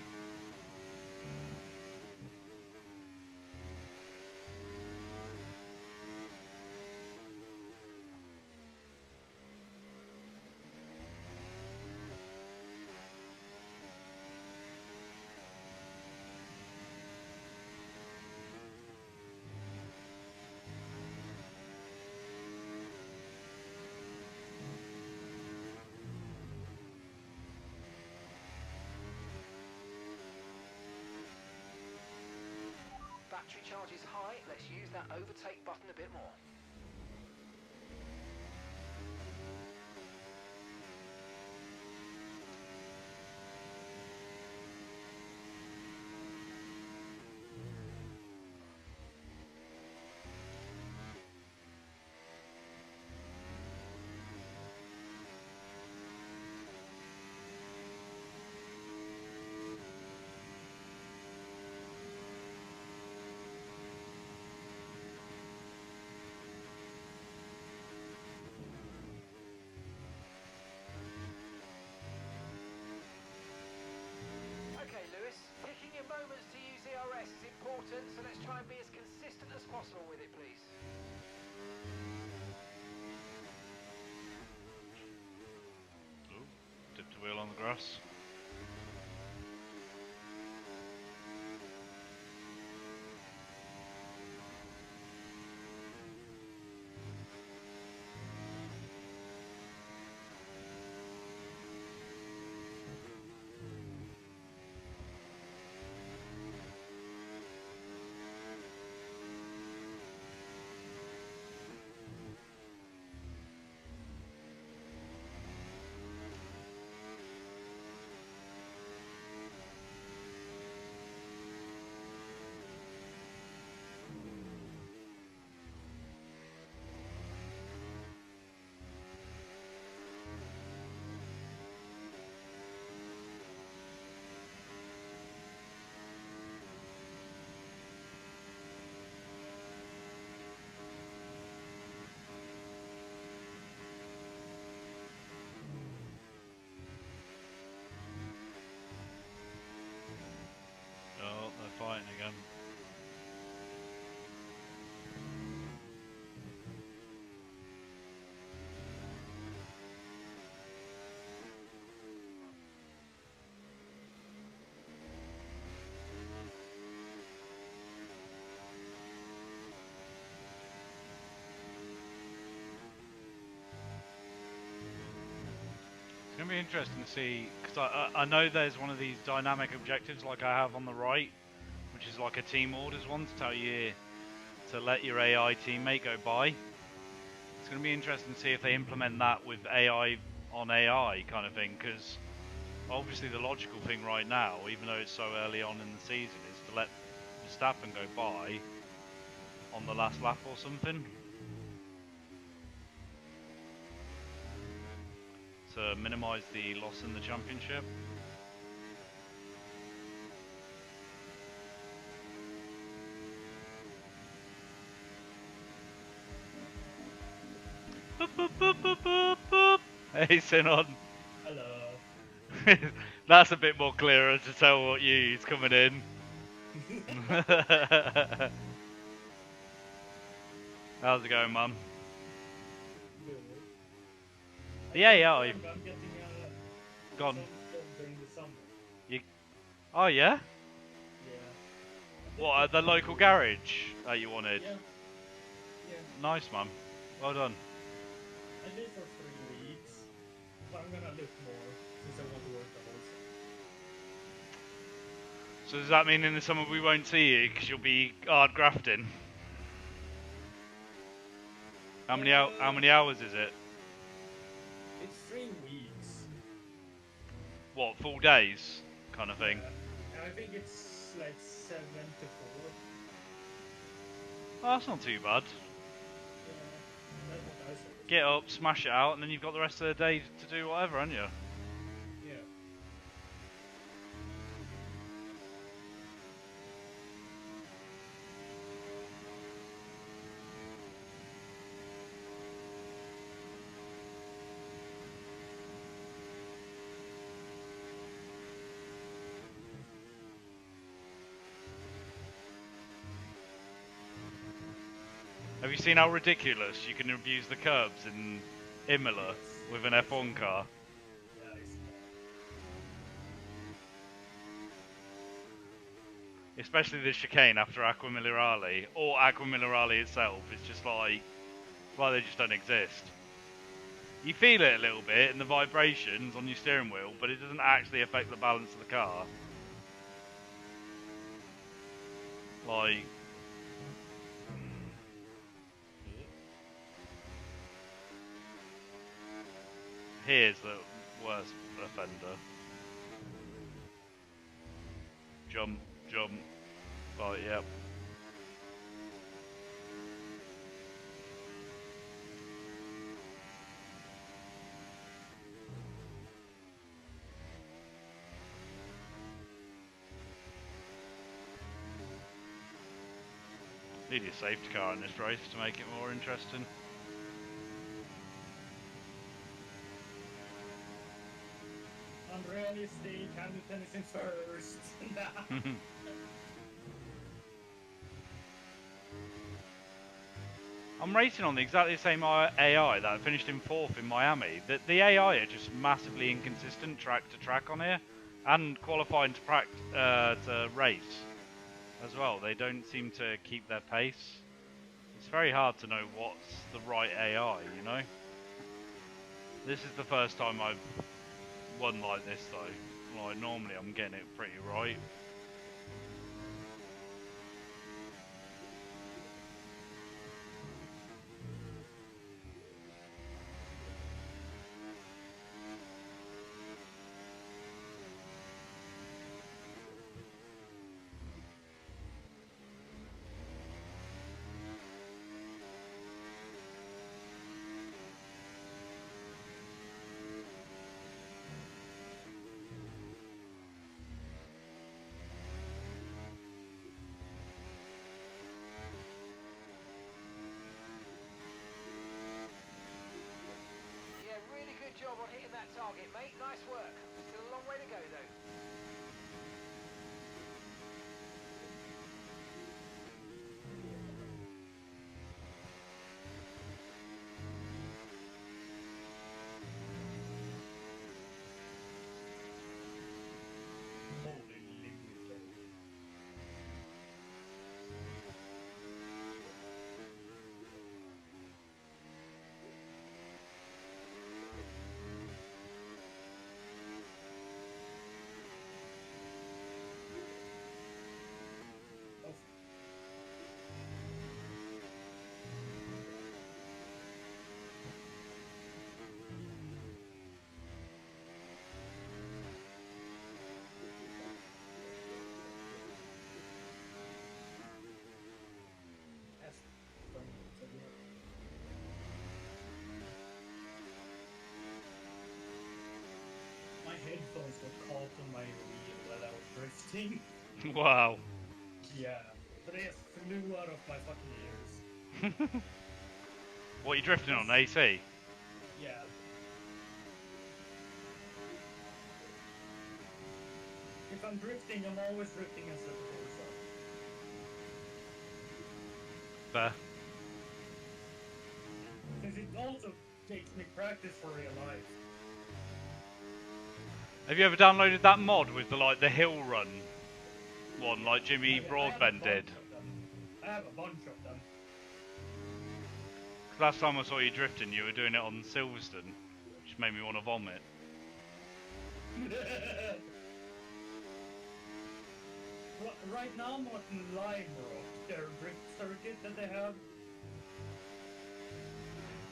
Battery charge is high. Let's use that overtake button a bit more. Okay, Lewis, picking your moments to use ERS is important, so let's try and be as consistent as possible with it, please. Ooh, dipped a wheel on the grass. It's going to be interesting to see, because I know there's one of these dynamic objectives like I have on the right, which is like a team orders one to tell you to let your AI teammate go by. It's going to be interesting to see if they implement that with AI on AI kind of thing, because obviously the logical thing right now, even though it's so early on in the season, is to let Verstappen go by on the last lap or something, to minimise the loss in the championship. Boop, boop, boop, boop, boop, boop. Hey, Sinon. Hello. That's a bit more clearer to tell what you's coming in. How's it going, man? Good. The AI. I'm getting a Gone. some job during the summer. You. Oh yeah. Yeah. What? At the local garage that you wanted? Yeah. Yeah. Nice, man. Well done. I did for 3 weeks, but I'm gonna look more since I want to work the whole summer. So does that mean in the summer we won't see you because you'll be hard grafting? How many hours is it? It's 3 weeks. What, full days kind of thing? And I think it's like 7 to 4. Oh, that's not too bad. Yeah, that's what I said. Get up, smash it out, and then you've got the rest of the day to do whatever, haven't you? Yeah. Have you seen how ridiculous you can abuse the curbs in Imola with an F1 car? Yeah, it's Especially the chicane after Aqua Minerale, or Aqua Minerale itself, it's just like they just don't exist. You feel it a little bit in the vibrations on your steering wheel, but it doesn't actually affect the balance of the car. Like, here's the worst offender. Jump, jump. Right, yep. Need a safety car in this race to make it more interesting. unrealistic. Hamilton is in first. I'm racing on the exactly the same AI that finished in 4th in Miami. The AI are just massively inconsistent track to track on here, and qualifying to race as well. They don't seem to keep their pace. It's very hard to know what's the right AI, you know? This is the first time I've won like this though. Like normally I'm getting it pretty right. Yeah, really good job on hitting that target, mate. Nice work. Still a long way to go, though. Holy limited. headphones got caught on my wheel while I was drifting. Wow. Yeah, so they just flew out of my fucking ears. What are you drifting on, AC? Yeah. If I'm drifting, I'm always drifting instead of Forza. Fair. Since it also takes me practice for real life. Have you ever downloaded that mod with the hill run one, like Jimmy I have a Broadbent did? bunch of them. I have a bunch of them. Last time I saw you drifting, you were doing it on Silverstone, which made me want to vomit. Right now I'm on Lime Rock, their drift circuit that they have.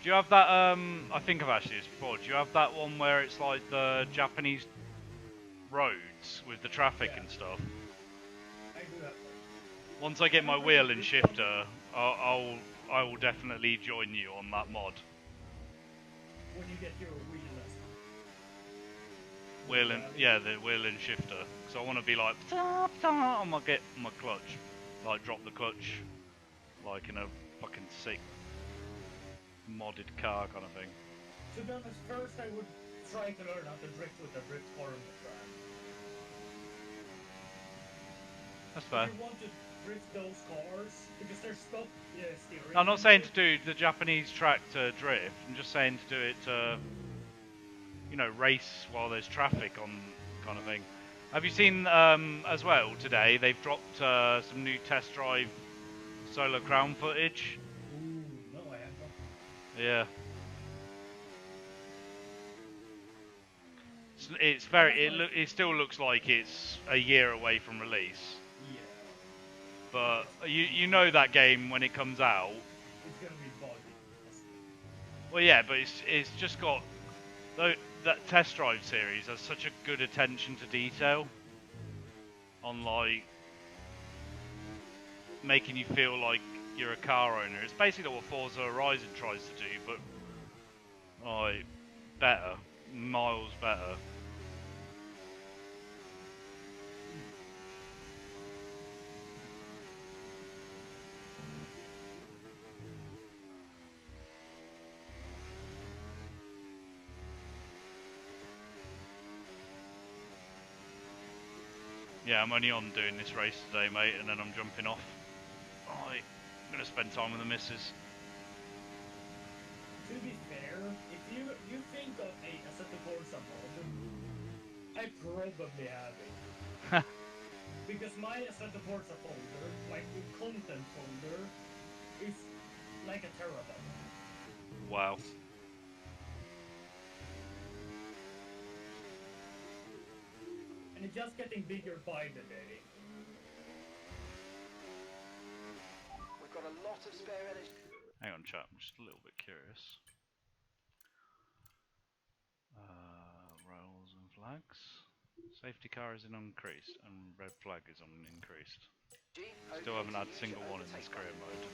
Do you have that, I think I've asked you this before, do you have that one where it's like the Japanese roads with the traffic Yeah. and stuff? I do have one. Once I get my wheel and shifter, I will definitely join you on that mod. When you get your wheel lesson. Wheel and, yeah, the wheel and shifter. So I want to be like, on my clutch. Like drop the clutch, like in a fucking sick modded car kind of thing. To be honest, first I would try to learn how to drift with a drift car on the track. That's fair. If you want to drift those cars, because they're stop steering. No, I'm not saying to do the Japanese track to drift. I'm just saying to do it to, you know, race while there's traffic on, kind of thing. Have you seen as well today? They've dropped some new test drive Solar Crown footage. Ooh, no, I have not. Yeah. It's very. It still looks like it's a year away from release. Yeah. But you know that game when it comes out. It's gonna be buggy. Well, yeah, but it's just got that test drive series has such a good attention to detail on like making you feel like you're a car owner. It's basically what Forza Horizon tries to do, but like better, miles better. Yeah, I'm only on doing this race today, mate, and then I'm jumping off. Right, I'm gonna spend time with the missus. To be fair, if you think of a Assetto Corsa mod, I probably have it. Because my Assetto Corsa folder, like the content folder, is like a terabyte. Wow. And it's just getting bigger by the day. We've got a lot of spare energy. Hang on, chat. I'm just a little bit curious. Rails and flags. Safety car is an increased, and red flag is on increased. Still haven't had a single one in this career mode.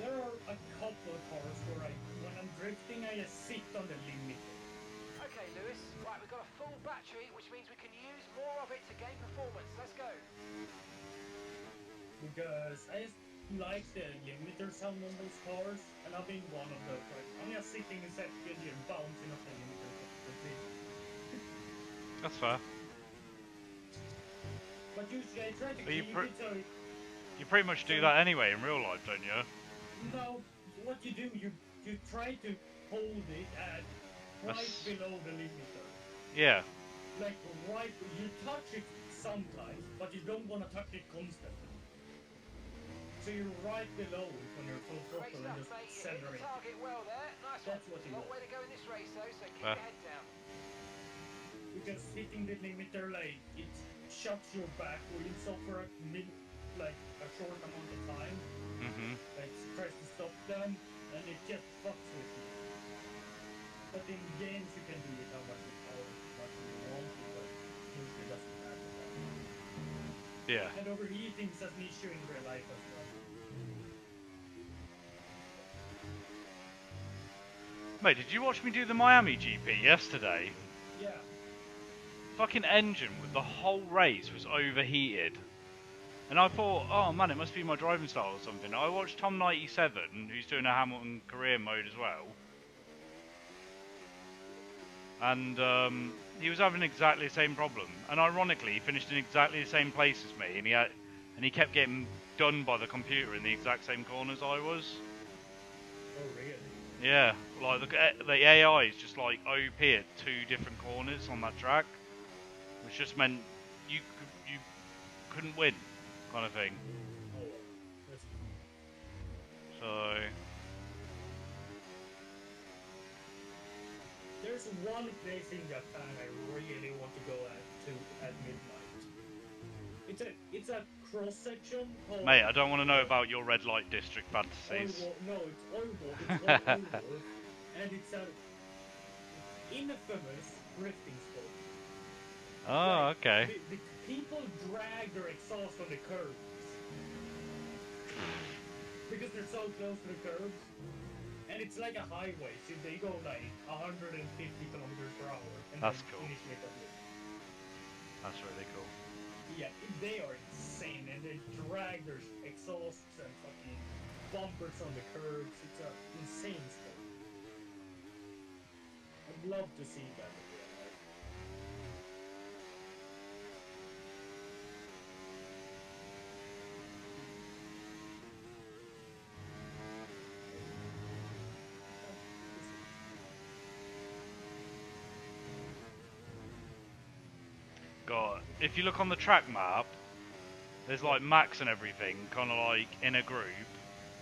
There are a couple of cars where when I'm drifting, I just sit on the limit. Okay, Lewis. Right, we've got a full battery, which means we can use more of it to gain performance. Let's go. Because I just like the limiter sound on those cars, and I've been one of those. Like, I'm just sitting in second gear, bouncing off the limiter constantly. That's fair. But usually I try to But keep it so you pretty much do that anyway in real life, don't you? No, what you do, you try to hold it at right That's- below the limiter. Yeah. Like right, you touch it sometimes, but you don't want to touch it constantly. So you're right below it when you're full Great throttle and stuff, just mate. You're hitting center the it. target well there. Nice That's one. what you Long want. way to go in this race, though, so keep Yeah. your head down. Because hitting the limiter, like, it shuts your back wheels off for like a short amount of time. Mhm. Like, tries to stop them, and it just fucks with you. But in games, you can do it how much you want to, but usually doesn't happen that much. Yeah. And overheating is an issue in real life as well. Mate, did you watch me do the Miami GP yesterday? Yeah. Fucking engine with the whole race was overheated. And I thought, oh man, it must be my driving style or something. I watched Tom97, who's doing a Hamilton career mode as well. And he was having exactly the same problem. And ironically, he finished in exactly the same place as me, and he kept getting done by the computer in the exact same corners I was. Oh, really? Yeah, like the AI is just like OP at 2 different corners on that track, which just meant you couldn't win, kind of thing. Oh, that's So There's one place in Japan I really want to go at midnight. It's a cross section called. mate, I don't want to know about your red light district fantasies. No, it's Oiwo. It's called Oiwo, and it's an infamous drifting spot. Oh, Like, okay. the people drag their exhaust on the curbs because they're so close to the curbs. And it's like a highway, so they go like 150 kilometers per hour. And That's then cool. finish it at the- That's really cool. Yeah, they are insane, and they drag their exhausts and fucking bumpers on the curbs. It's an insane sport. I'd love to see that in real life. God, if you look on the track map, there's like Max and everything, kind of like in a group.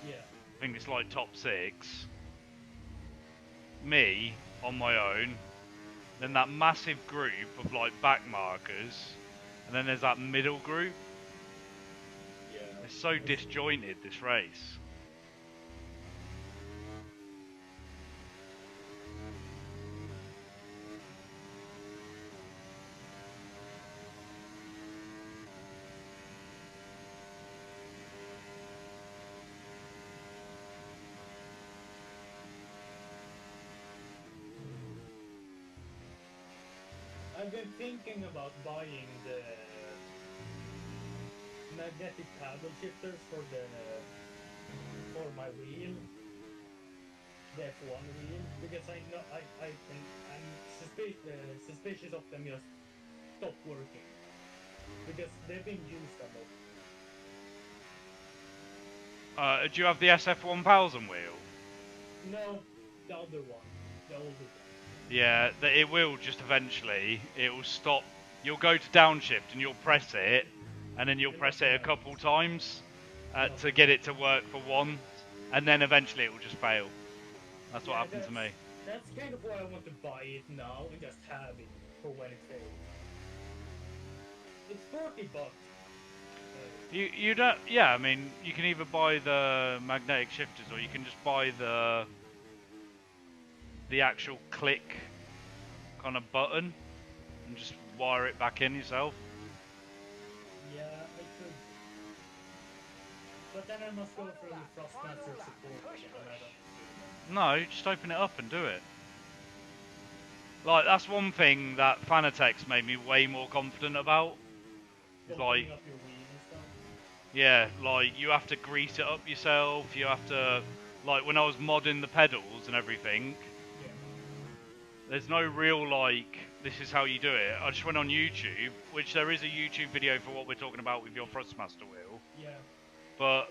Yeah. I think it's like top 6. Me on my own. Then that massive group of like back markers, and then there's that middle group. Yeah. It's so disjointed, this race. I've been thinking about buying the magnetic paddle shifters for my wheel, the F1 wheel, because I know I'm suspicious of them just stop working because they've been used a lot. Do you have the SF1000 wheel? No, the other one, the older one. Yeah, it will just eventually. It will stop. You'll go to downshift and you'll press it, and then you'll press it a couple times to get it to work for one, and then eventually it will just fail. That's what happened to me. That's kind of why I want to buy it now and just have it for when it fails. It's $40. You don't. Yeah, I mean, you can either buy the magnetic shifters or you can just buy the actual click kind of button and just wire it back in yourself. Yeah, I could. But then I must go through the Frostmaster support. And I don't. No, just open it up and do it. Like, that's one thing that Fanatec's made me way more confident about. Is like, Opening up your wheel and stuff. yeah, like, you have to grease it up yourself, you have to, like, when I was modding the pedals and everything, Yeah. there's no real, like, this is how you do it. I just went on YouTube, which there is a YouTube video for what we're talking about with your Thrustmaster wheel. Yeah. but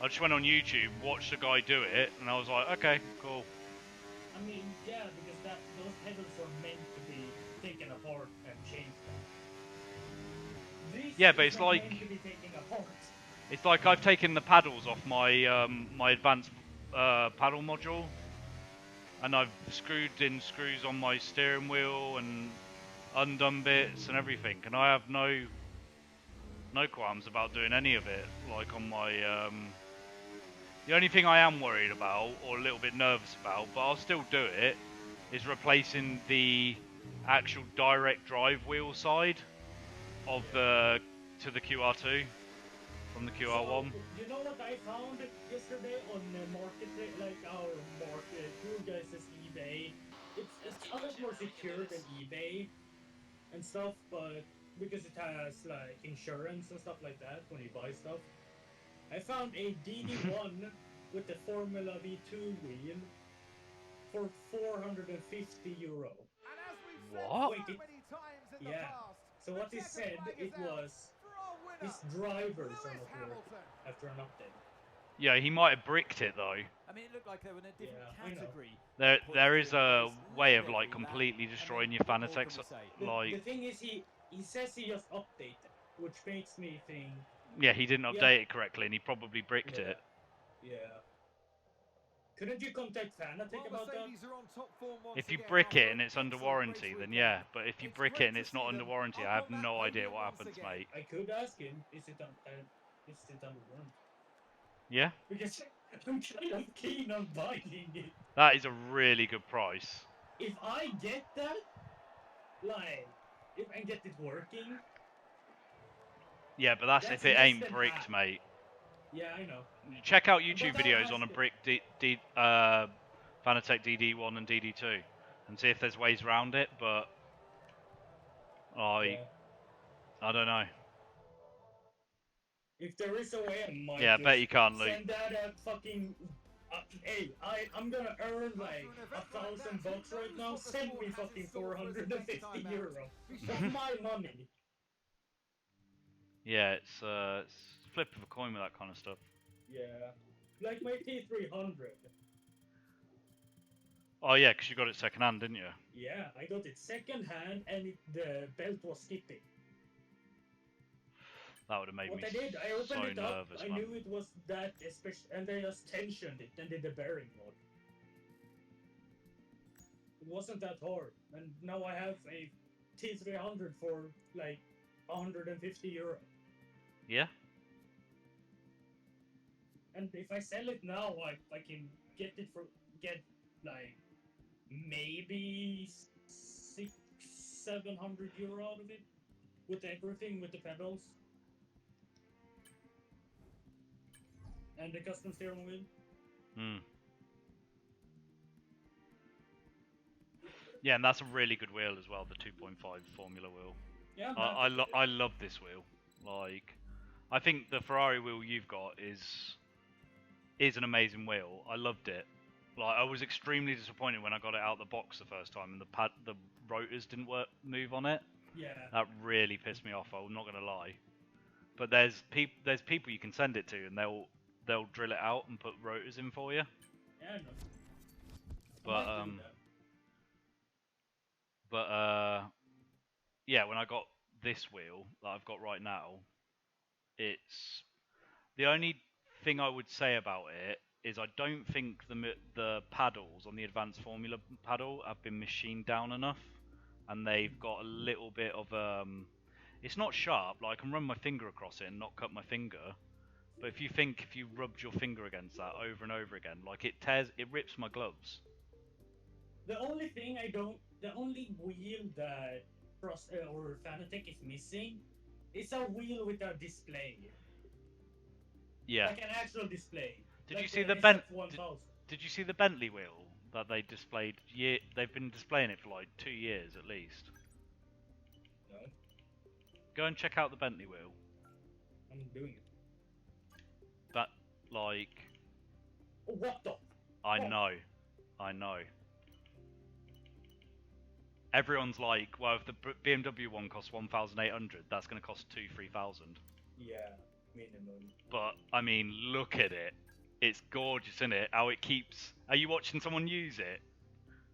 I just went on YouTube, watched the guy do it, and I was like, okay, cool. I mean, yeah, because those pedals are meant to be taken apart and changed. This Yeah, but is it's not like meant to be taken apart. it's like I've taken the paddles off my my advanced paddle module, and I've screwed in screws on my steering wheel and undone bits and everything, and I have no qualms about doing any of it. Like on my the only thing I am worried about or a little bit nervous about, but I'll still do it, is replacing the actual direct drive wheel side of the to the QR2 from the QR1. So, you know what I found yesterday on market, like our market, your guys' eBay? It's a lot more secure than eBay and stuff, but because it has like insurance and stuff like that when you buy stuff. I found a DD1 with the Formula V2 wheel for €450. And as we've What? said Wait, so many times in the yeah. past, So the what he checkered said, flag is it out was for our winner, his drivers are Lewis not working Hamilton. after an update. Yeah, he might have bricked it though. I mean, it looked like they were in a different Yeah, I know. category. There is during the a race, way led of like every lap, completely and then destroying your what more can Fanatec. we say? The Like, thing is, he says he just updated, which makes me think. yeah, he didn't Yeah. update it correctly, and he probably bricked Yeah. it. Yeah. Couldn't you contact Fanatec Well, about that? Mercedes are on top form once If you again brick after it an and it's under excellent warranty, race then weekend. yeah. But if you It's brick it great and to it's not see under them warranty, up I have on that no idea podium what once happens, again. mate. I could ask him, is it under warranty? Yeah, Because I'm kind of keen on buying it. that is a really good price. If I get that, like, if I get it working, Yeah, but that's if that's it less ain't than bricked, half. mate. Yeah, I know. Check out YouTube But I videos on a asked him. brick Fanatec DD1 and DD2 and see if there's ways around it, but Yeah. I don't know. If there is a way, I might Yeah, I just bet you can't, Luke. send that a fucking. Hey, I'm gonna earn like $1,000 right now. Send me fucking €450 of my money. Yeah, it's flip of a coin with that kind of stuff. Yeah, like my T300. Oh yeah, because you got it second hand, didn't you? Yeah, I got it second hand, and the belt was skipping. That would have made What me I did, I opened so it up. nervous, I man. knew it was that especially, and I just tensioned it and did the bearing mod. It wasn't that hard, and now I have a T300 for like €150. Yeah. And if I sell it now, I can get like maybe €600-700 out of it with everything, with the pedals and the custom steering wheel. Hmm. Yeah, and that's a really good wheel as well, the 2.5 Formula wheel. Yeah, I love this wheel. Like, I think the Ferrari wheel you've got is an amazing wheel. I loved it. Like, I was extremely disappointed when I got it out of the box the first time and the rotors didn't move on it. yeah. That really pissed me off. I'm not gonna lie. But there's people you can send it to and they'll drill it out and put rotors in for you. Yeah, I know. I But might do that. yeah, when I got this wheel that I've got right now, it's the only thing I would say about it is I don't think the paddles on the advanced Formula paddle have been machined down enough, and they've got a little bit of it's not sharp. Like, I can run my finger across it and not cut my finger. But if you rubbed your finger against that over and over again, like it rips my gloves. The only wheel that Frost or Fanatec is missing is a wheel with a display. Yeah. Like an actual display. Did like you see the Did you see the Bentley wheel that they displayed? They've been displaying it for like 2 years at least. No, Go and check out the Bentley wheel. I'm doing it. That, like, Oh, what the? I know. Everyone's like, well, if the BMW one costs 1,800, that's going to cost 2,000-3,000. Yeah. minimum. But I mean, look at it. It's gorgeous, isn't it? How it keeps. Are you watching someone use it?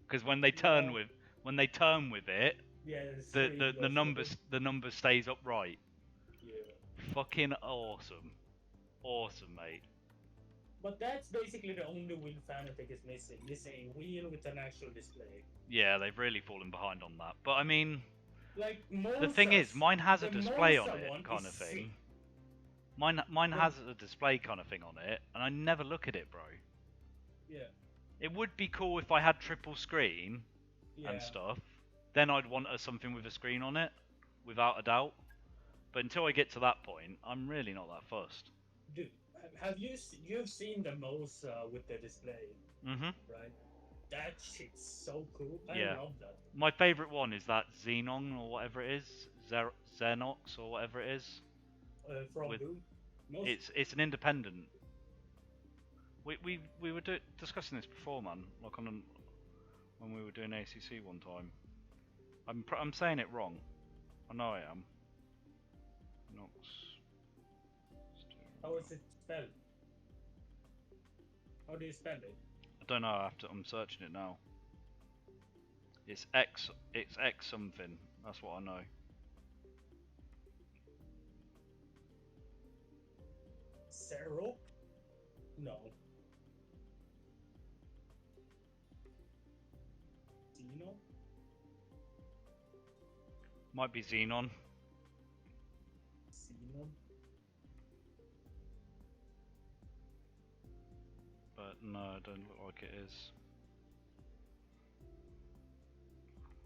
Because when they turn Yeah. with it, Yeah, the numbers stays upright. Yeah. Fucking awesome, awesome, mate. But that's basically the only wheel Fanatec is missing. Is a wheel with an actual display. Yeah, they've really fallen behind on that. But I mean, Like the thing is, mine has a the display on Monza it, one kind is of thing. sick. Mine The- has a display kind of thing on it, and I never look at it, bro. Yeah. It would be cool if I had triple screen Yeah. and stuff. Then I'd want something with a screen on it, without a doubt. But until I get to that point, I'm really not that fussed. Dude, have you've seen the Monza with the display, Mhm. right? That shit's so cool. Yeah. I love that. My favourite one is that Xenon or whatever it is, Xenox or whatever it is. From With- who? It's an independent. We were discussing this before, man. Like when we were doing ACC one time. I'm saying it wrong. I know I am. Nox. How is it spelled? How do you spell it? I don't know. I'm searching it now. It's X. It's X something. That's what I know. Zero? No. Zeno? Might be Xenon. Xenon? But no, it don't look like it is.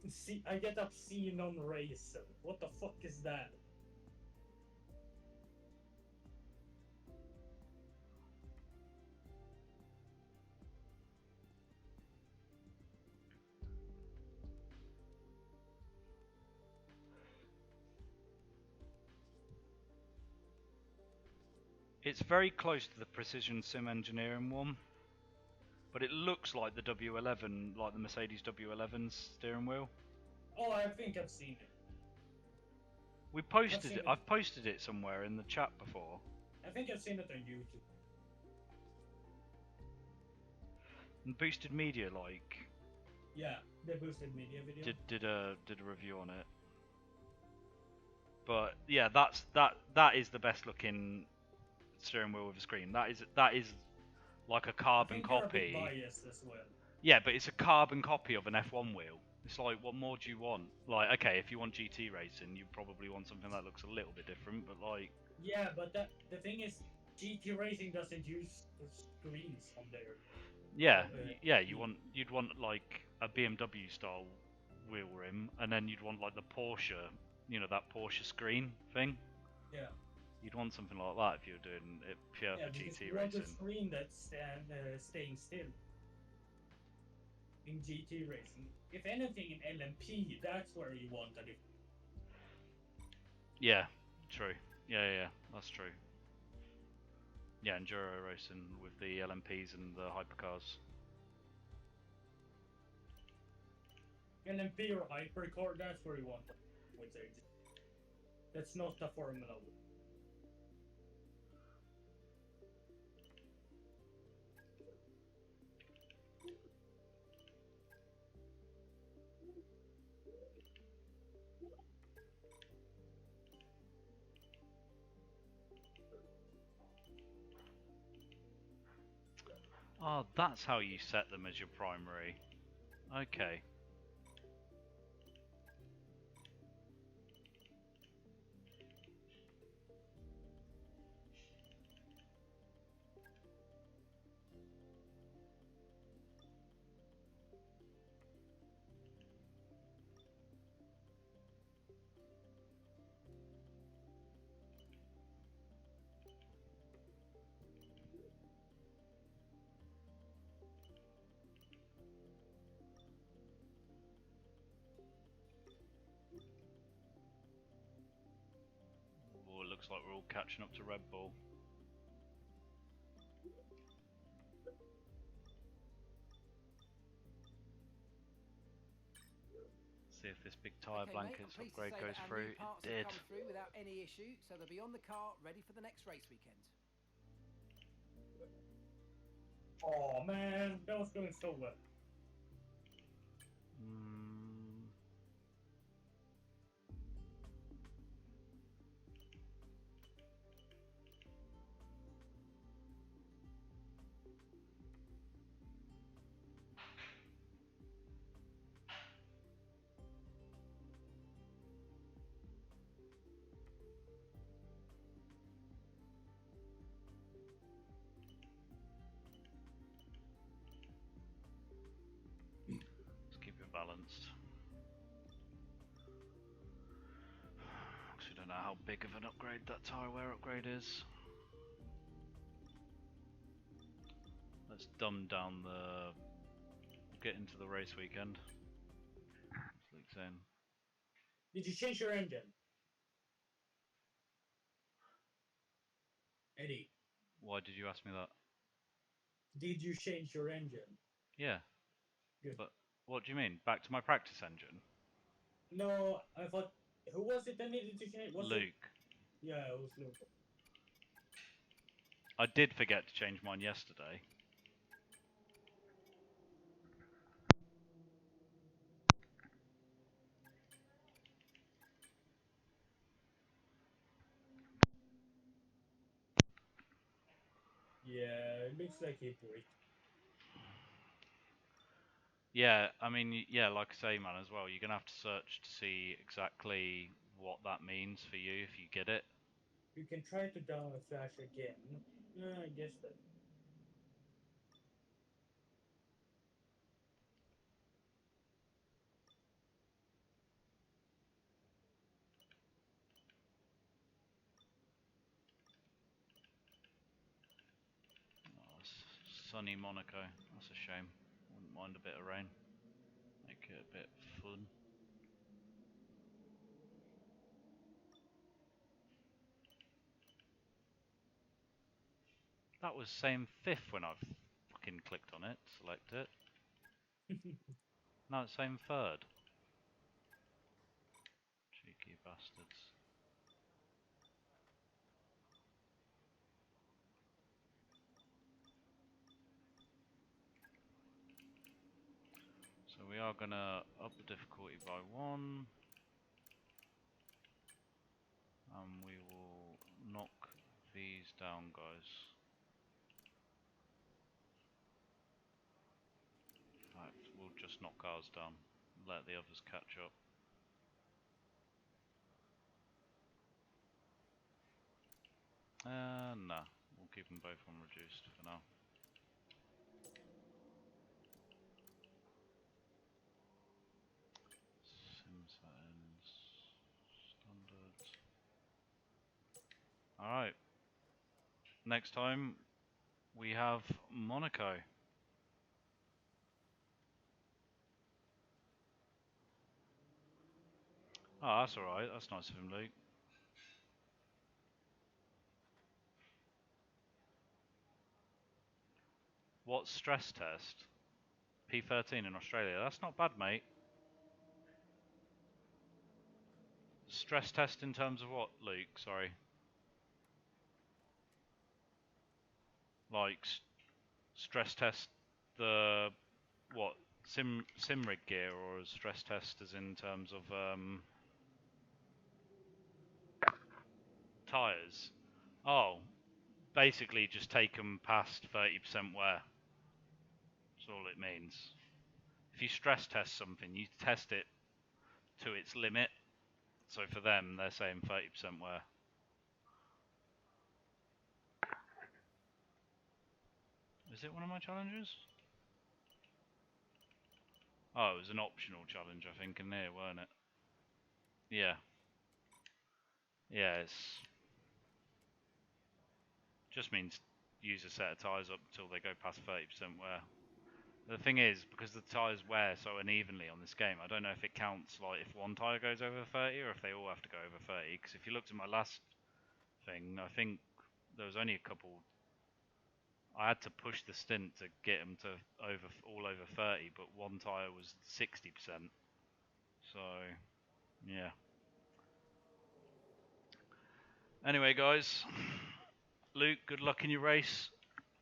See, I get up Xenon Racer. What the fuck is that? It's very close to the Precision Sim Engineering one, but it looks like the W11, like the Mercedes W11's steering wheel. Oh, I think I've seen it. We posted seen it. it. I've posted it somewhere in the chat before. I think I've seen it on YouTube. And Boosted Media Yeah, the boosted media video. did a review on it. But yeah, that is the best looking steering wheel with a screen. That is like a I carbon think you're a bit copy. biased as well. Yeah, but it's a carbon copy of an F1 wheel. It's like, what more do you want? Like, okay, if you want GT racing, you probably want something that looks a little bit different, but like, Yeah, but the thing is, GT Racing doesn't use the screens on there. yeah, Uh, yeah, you'd want like a BMW style wheel rim, and then you'd want like the Porsche, that Porsche screen thing. Yeah. You'd want something like that if you were doing it pure Yeah, for because GT you want a racing. screen that's staying still. In GT Racing. If anything, in LMP, that's where you want a different. Yeah, true. Yeah, that's true. Yeah, enduro racing with the LMPs and the hypercars. LMP or hypercar, that's where you want it. That's not a Formula 1. Oh, that's how you set them as your primary. Okay. Well, it looks like we're all catching up to Red Bull. See if this big tyre Okay, mate, I'm blankets pleased to upgrade say goes that our through. new parts It have did. come through without any issue, so they'll be on the car ready for the next race weekend. Oh man, that was going so well. Mm. Let's keep it balanced. Because we don't know how big of an upgrade that tyre wear upgrade is. Let's dumb down the... get into the race weekend. As Luke's saying. Did you change your engine? Eddie, Why did you ask me that? did you change your engine? Yeah. Good. But what do you mean? Back to my practice engine? No, I thought, who was it that needed to change? Was it? Luke. Yeah, it was Luke. I did forget to change mine yesterday. Yeah, it looks like he bricked. Yeah, I mean, yeah, like I say, man, as well, you're gonna have to search to see exactly what that means for you if you get it. You can try to download Flash again. I guess that. Oh, sunny Monaco. That's a shame. Wouldn't mind a bit of rain. Make it a bit fun. That was same fifth when I fucking clicked on it, select it. No, it's same third. Cheeky bastards. So we are gonna up the difficulty by 1. And we will knock these down, guys. In fact, we'll just knock ours down. Let the others catch up. Nah. We'll keep them both on reduced for now. Sim settings. Standard. Alright. Next time, we have Monaco. Oh, that's alright. That's nice of him, Luke. What stress test? P13 in Australia. That's not bad, mate. Stress test in terms of what, Luke? Sorry. Like, stress test the, what, sim rig gear, or a stress test as in terms of tyres? Oh, basically just take them past 30% wear. That's all it means. If you stress test something, you test it to its limit. So for them, they're saying 30% wear. Is it one of my challenges? Oh, it was an optional challenge, I think, in there, weren't it? Yeah. Yeah, it's just means use a set of tyres up until they go past 30% wear. The thing is, because the tyres wear so unevenly on this game, I don't know if it counts like if one tyre goes over 30 or if they all have to go over 30. Because if you looked at my last thing, I think there was only a couple. I had to push the stint to get them to all over 30, but one tyre was 60%. So, yeah. Anyway, guys, Luke, good luck in your race.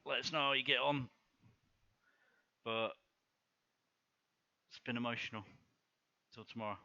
Let us know how you get on. But it's been emotional. Till tomorrow.